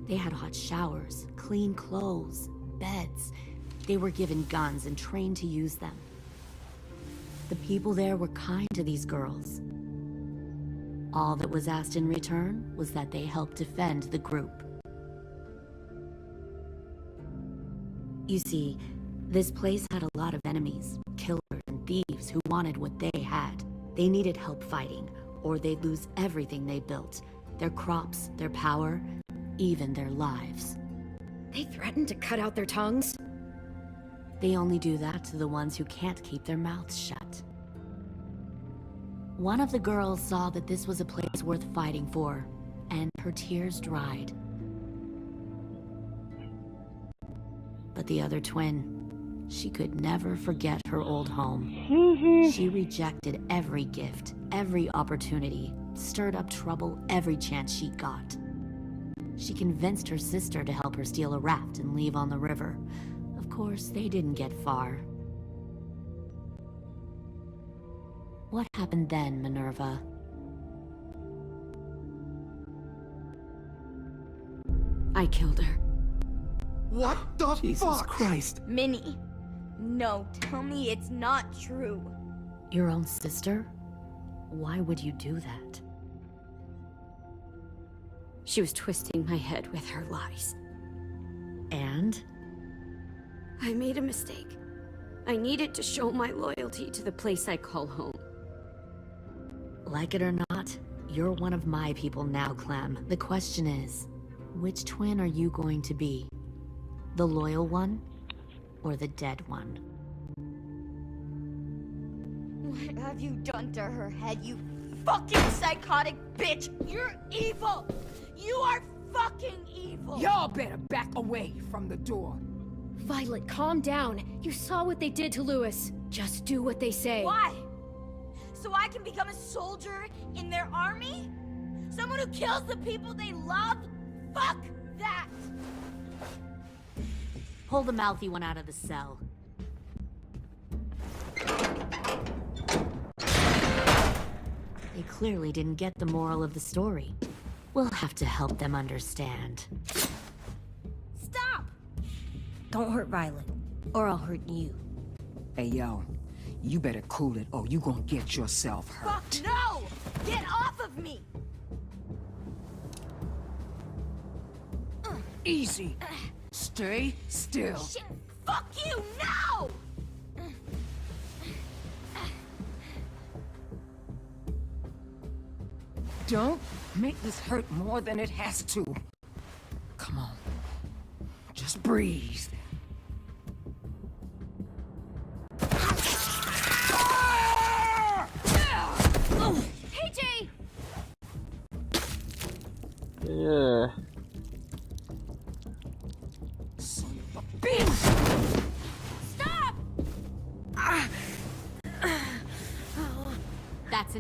They had hot showers, clean clothes, beds. They were given guns and trained to use them. The people there were kind to these girls. All that was asked in return was that they help defend the group. You see, this place had a lot of enemies, killers and thieves who wanted what they had. They needed help fighting, or they'd lose everything they built. Their crops, their power, even their lives. They threatened to cut out their tongues? They only do that to the ones who can't keep their mouths shut. One of the girls saw that this was a place worth fighting for, and her tears dried. But the other twin, she could never forget her old home. She rejected every gift, every opportunity, stirred up trouble every chance she got. She convinced her sister to help her steal a raft and leave on the river. Of course, they didn't get far. What happened then, Minerva? I killed her. What the Jesus fuck? Christ. Minnie, no, tell me it's not true. Your own sister? Why would you do that? She was twisting my head with her lies. And? I made a mistake. I needed to show my loyalty to the place I call home. Like it or not, you're one of my people now, Clem. The question is, which twin are you going to be? The loyal one, or the dead one? What have you done to her head, you fucking psychotic bitch? You're evil! You are fucking evil! Y'all better back away from the door. Violet, calm down. You saw what they did to Lewis. Just do what they say. Why? So I can become a soldier in their army? Someone who kills the people they love? Fuck that! Pull the mouthy one out of the cell. They clearly didn't get the moral of the story. We'll have to help them understand. Stop! Don't hurt Violet, or I'll hurt you. Hey, yo. You better cool it or you gonna get yourself hurt. Fuck no! Get off of me! Easy. Stay still. Shit! Fuck you! No! Don't make this hurt more than it has to. Come on. Just breathe. Hey, Jay! Yeah. Son of a bitch! Stop!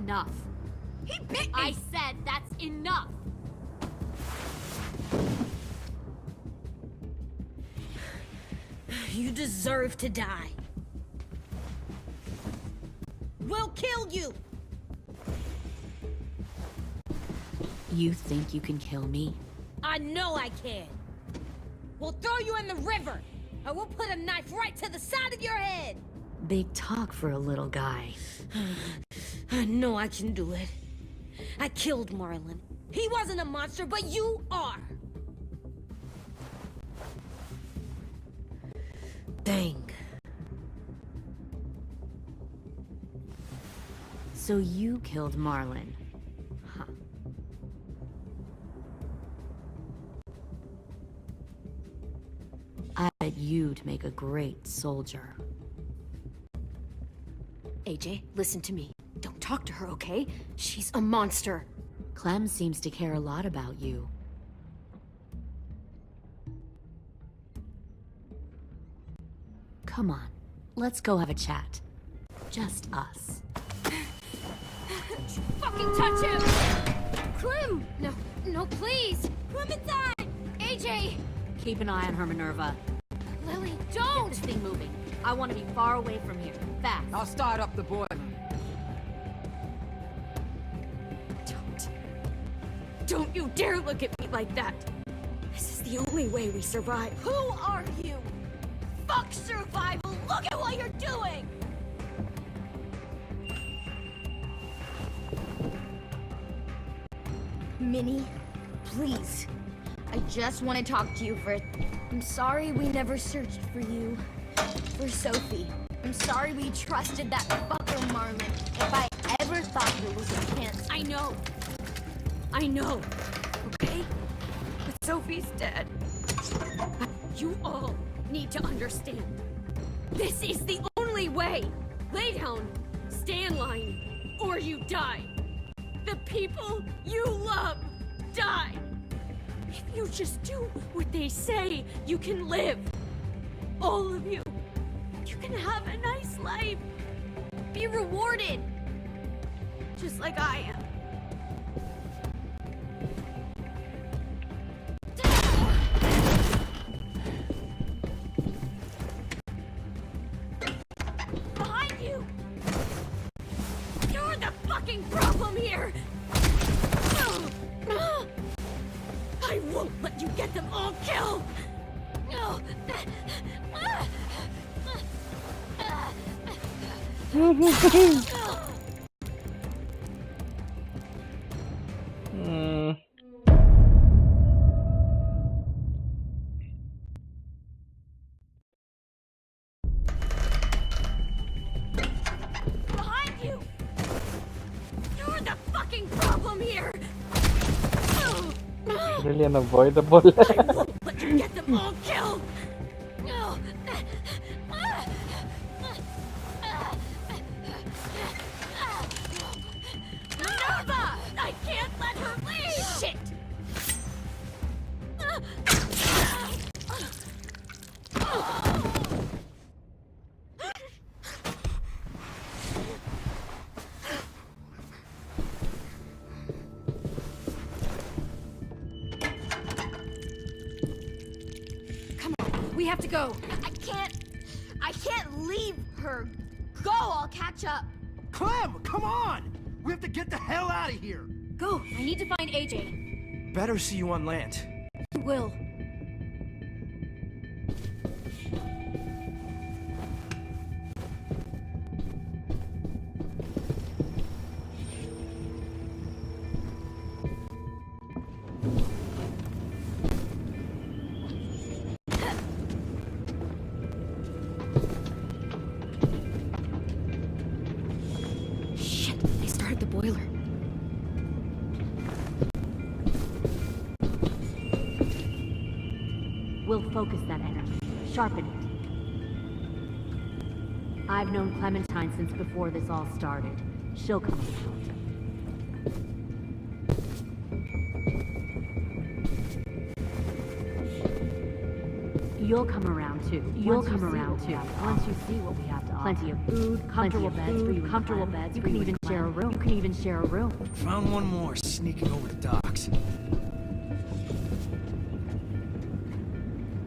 enough. He bit me! I said that's enough! You deserve to die. We'll kill you! You think you can kill me? I know I can. We'll throw you in the river, and we'll put a knife right to the side of your head. Big talk for a little guy. I know I can do it. I killed Marlon. He wasn't a monster, but you are. Dang. So you killed Marlon. Huh. I bet you'd make a great soldier. AJ, listen to me. Don't talk to her, okay? She's a monster. Clem seems to care a lot about you. Come on, let's go have a chat. Just us. Fucking touch him! Clem! No, please! Clementine! AJ! Keep an eye on her, Minerva. Lily, Get don't! this thing moving. I want to be far away from here. Fast. I'll start up the boiler. Don't you dare look at me like that! This is the only way we survive. Who are you? Fuck survival! Look at what you're doing! Minnie, please. I just want to talk to you for... I'm sorry we never searched for you. For Sophie. I'm sorry we trusted that fucker Marlon. If I ever thought there was a chance... I know, okay? But Sophie's dead. You all need to understand. This is the only way. Lay down, stay in line, or you die. The people you love die. If you just do what they say, you can live. All of you. You can have a nice life. Be rewarded. Just like I am. Behind you! You're the fucking problem here! I won't let you get them all killed! Behind you! You're the fucking problem here! Really unavoidable. I won't let you get them all killed! Minerva! I can't let her leave! Shit! We have to go. I can't leave her. Go, I'll catch up. Clem, come on! We have to get the hell out of here! Go. I need to find AJ. Better see you on land. You will. Shit, they started the boiler. We'll focus that energy. Sharpen it. I've known Clementine since before this all started. She'll come around. You'll come around too. You'll come around too. Once you see what we have to plenty of food, comfortable beds for you, comfortable beds. You can even share a room. You can even share a room. Found one more sneaking over the docks.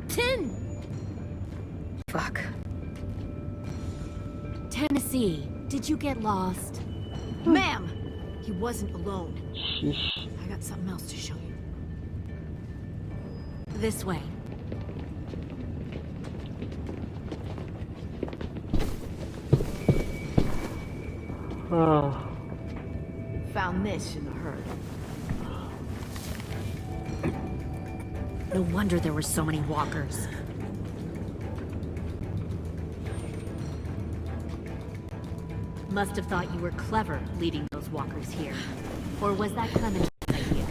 10! Fuck. Tennessee, did you get lost? Ma'am! He wasn't alone. Sheesh. I got something else to show you. This way. Found this in the herd. No wonder there were so many walkers. Must have thought you were clever leading those walkers here. Or was that Clement's idea?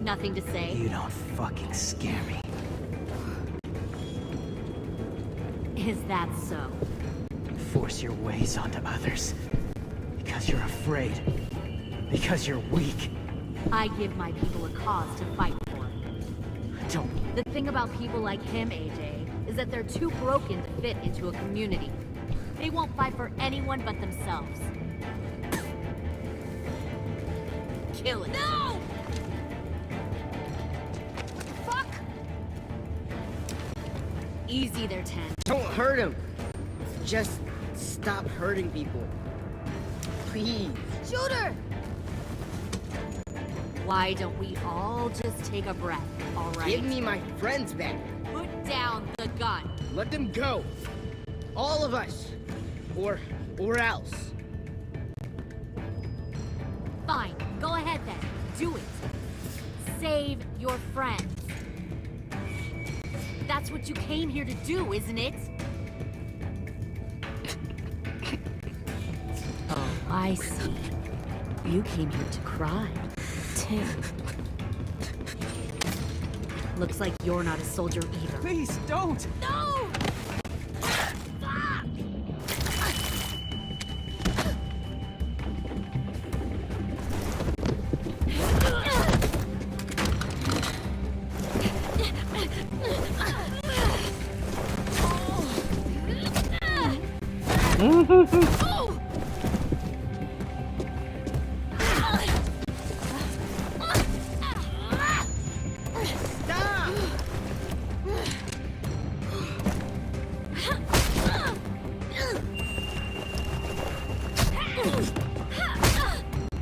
Nothing to say? You don't fucking scare me. Is that so? Force your ways onto others. Because you're afraid. Because you're weak. I give my people a cause to fight for. Don't. The thing about people like him, AJ, is that they're too broken to fit into a community. They won't fight for anyone but themselves. Kill it. No! Fuck! Easy there, 10. Don't hurt him. Just stop hurting people. Please. Shoot her! Why don't we all just take a breath, alright? Give me my friends back. Put down the gun. Let them go. All of us. Or else. Fine, go ahead then. Do it. Save your friends. That's what you came here to do, isn't it? Oh, I see. You came here to cry. Tim. Looks like you're not a soldier either. Please, don't! No!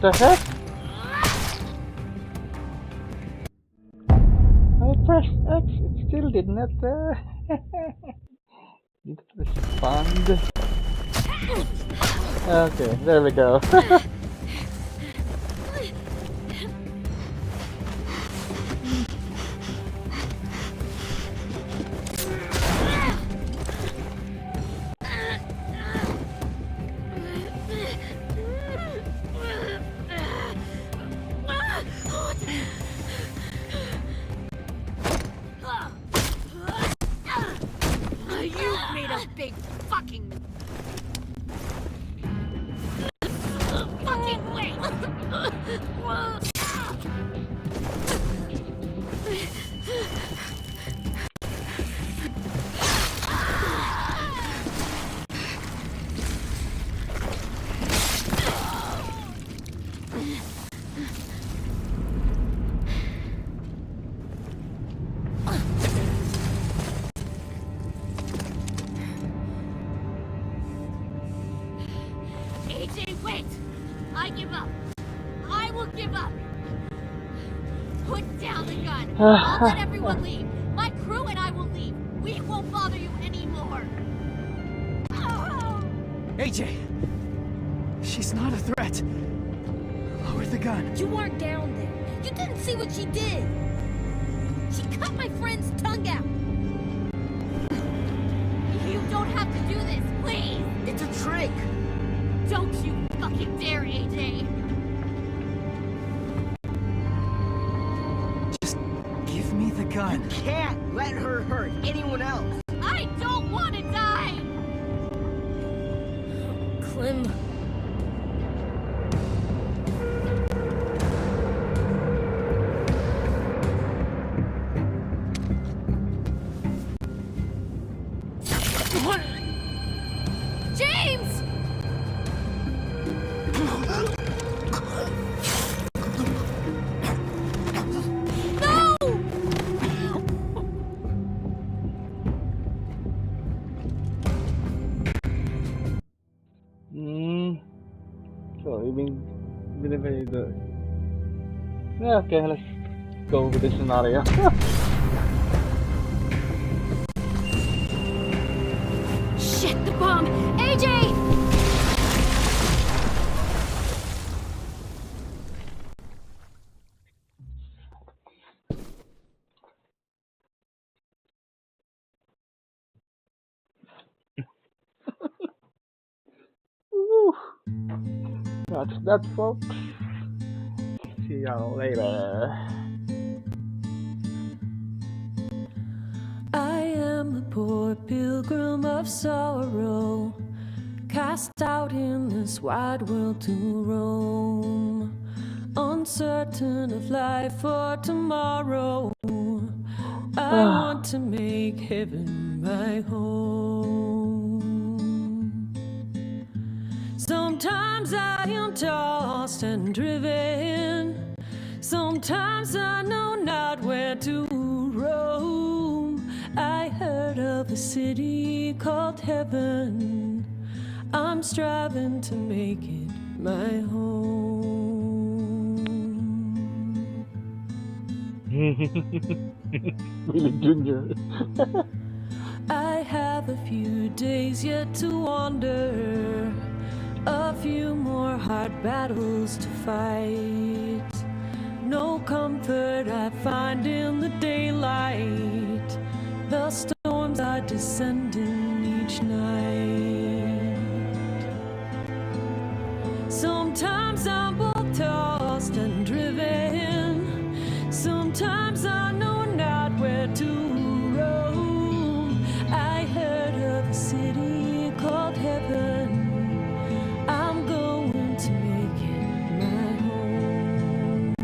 The heck? I pressed X, it still did not did it respond? Okay, there we go. You made a big fucking wait! AJ, wait! I give up. I will give up. Put down the gun. I'll let everyone leave. My crew and I will leave. We won't bother you anymore. AJ! She's not a threat. Lower the gun. You weren't down there. You didn't see what she did. She cut my friend's tongue out. You don't have to do this, please. It's a trick. Don't you fucking dare, AJ. Just give me the gun. You can't let her hurt anyone else. I don't want to die. Clem. even if I do. Yeah, okay, let's go with this scenario. Shit, the bomb! AJ! Woo. That's that, folks. See y'all later. I am a poor pilgrim of sorrow, cast out in this wide world to roam, uncertain of life or tomorrow. I want to make heaven my home. Sometimes I am tossed and driven, sometimes I know not where to roam. I heard of a city called heaven, I'm striving to make it my home. Really, Junior. I have a few days yet to wander, a few more hard battles to fight. No comfort I find in the daylight, the storms are descending each night. Sometimes I'm both tossed and driven, sometimes I know not where to roam. I heard of a city called heaven, I'm going to make it my home.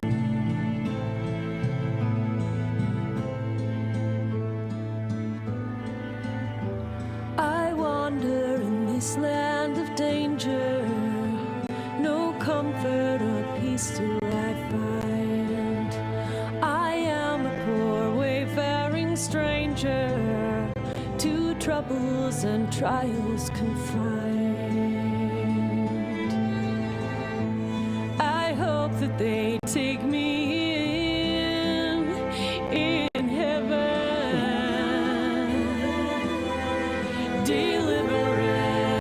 I wander in this land of danger, no comfort or peace do I find. I am a poor wayfaring stranger, to troubles and trials confined. I hope that they take me in heaven. Deliverance,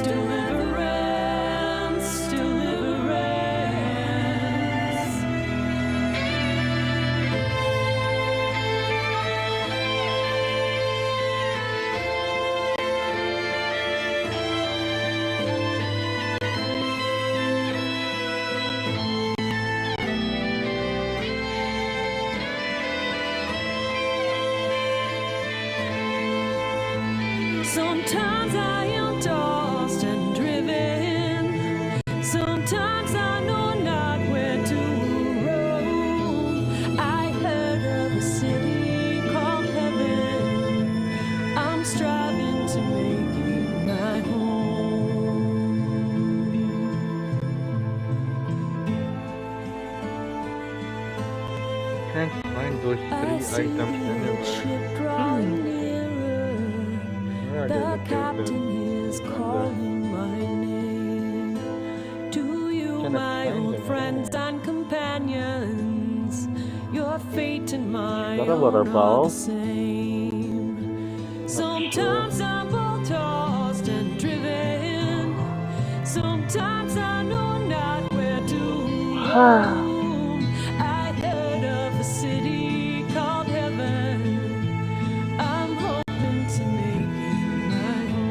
deliverance, deliverance. Sometimes I am tossed and driven, sometimes I know not where to roam. I heard of a city called heaven, I'm striving to make it my home. Can't find those I 3 see items the anywhere. ship drawing nearer, Where are they the located? captain is calling my name. To you, Cannot my find old them friends anywhere. and companions, your fate and my Is that a water own are bottle? the same. Not Sometimes sure. I'm both tossed and driven, sometimes I know not where to roam. I heard of a city called heaven, I'm hoping to make it my home.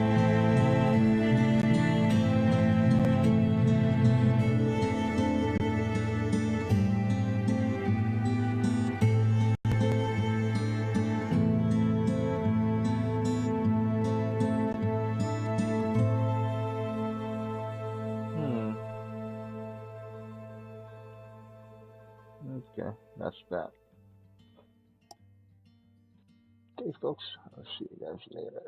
Okay, that's that. Okay, folks, I'll see you guys later.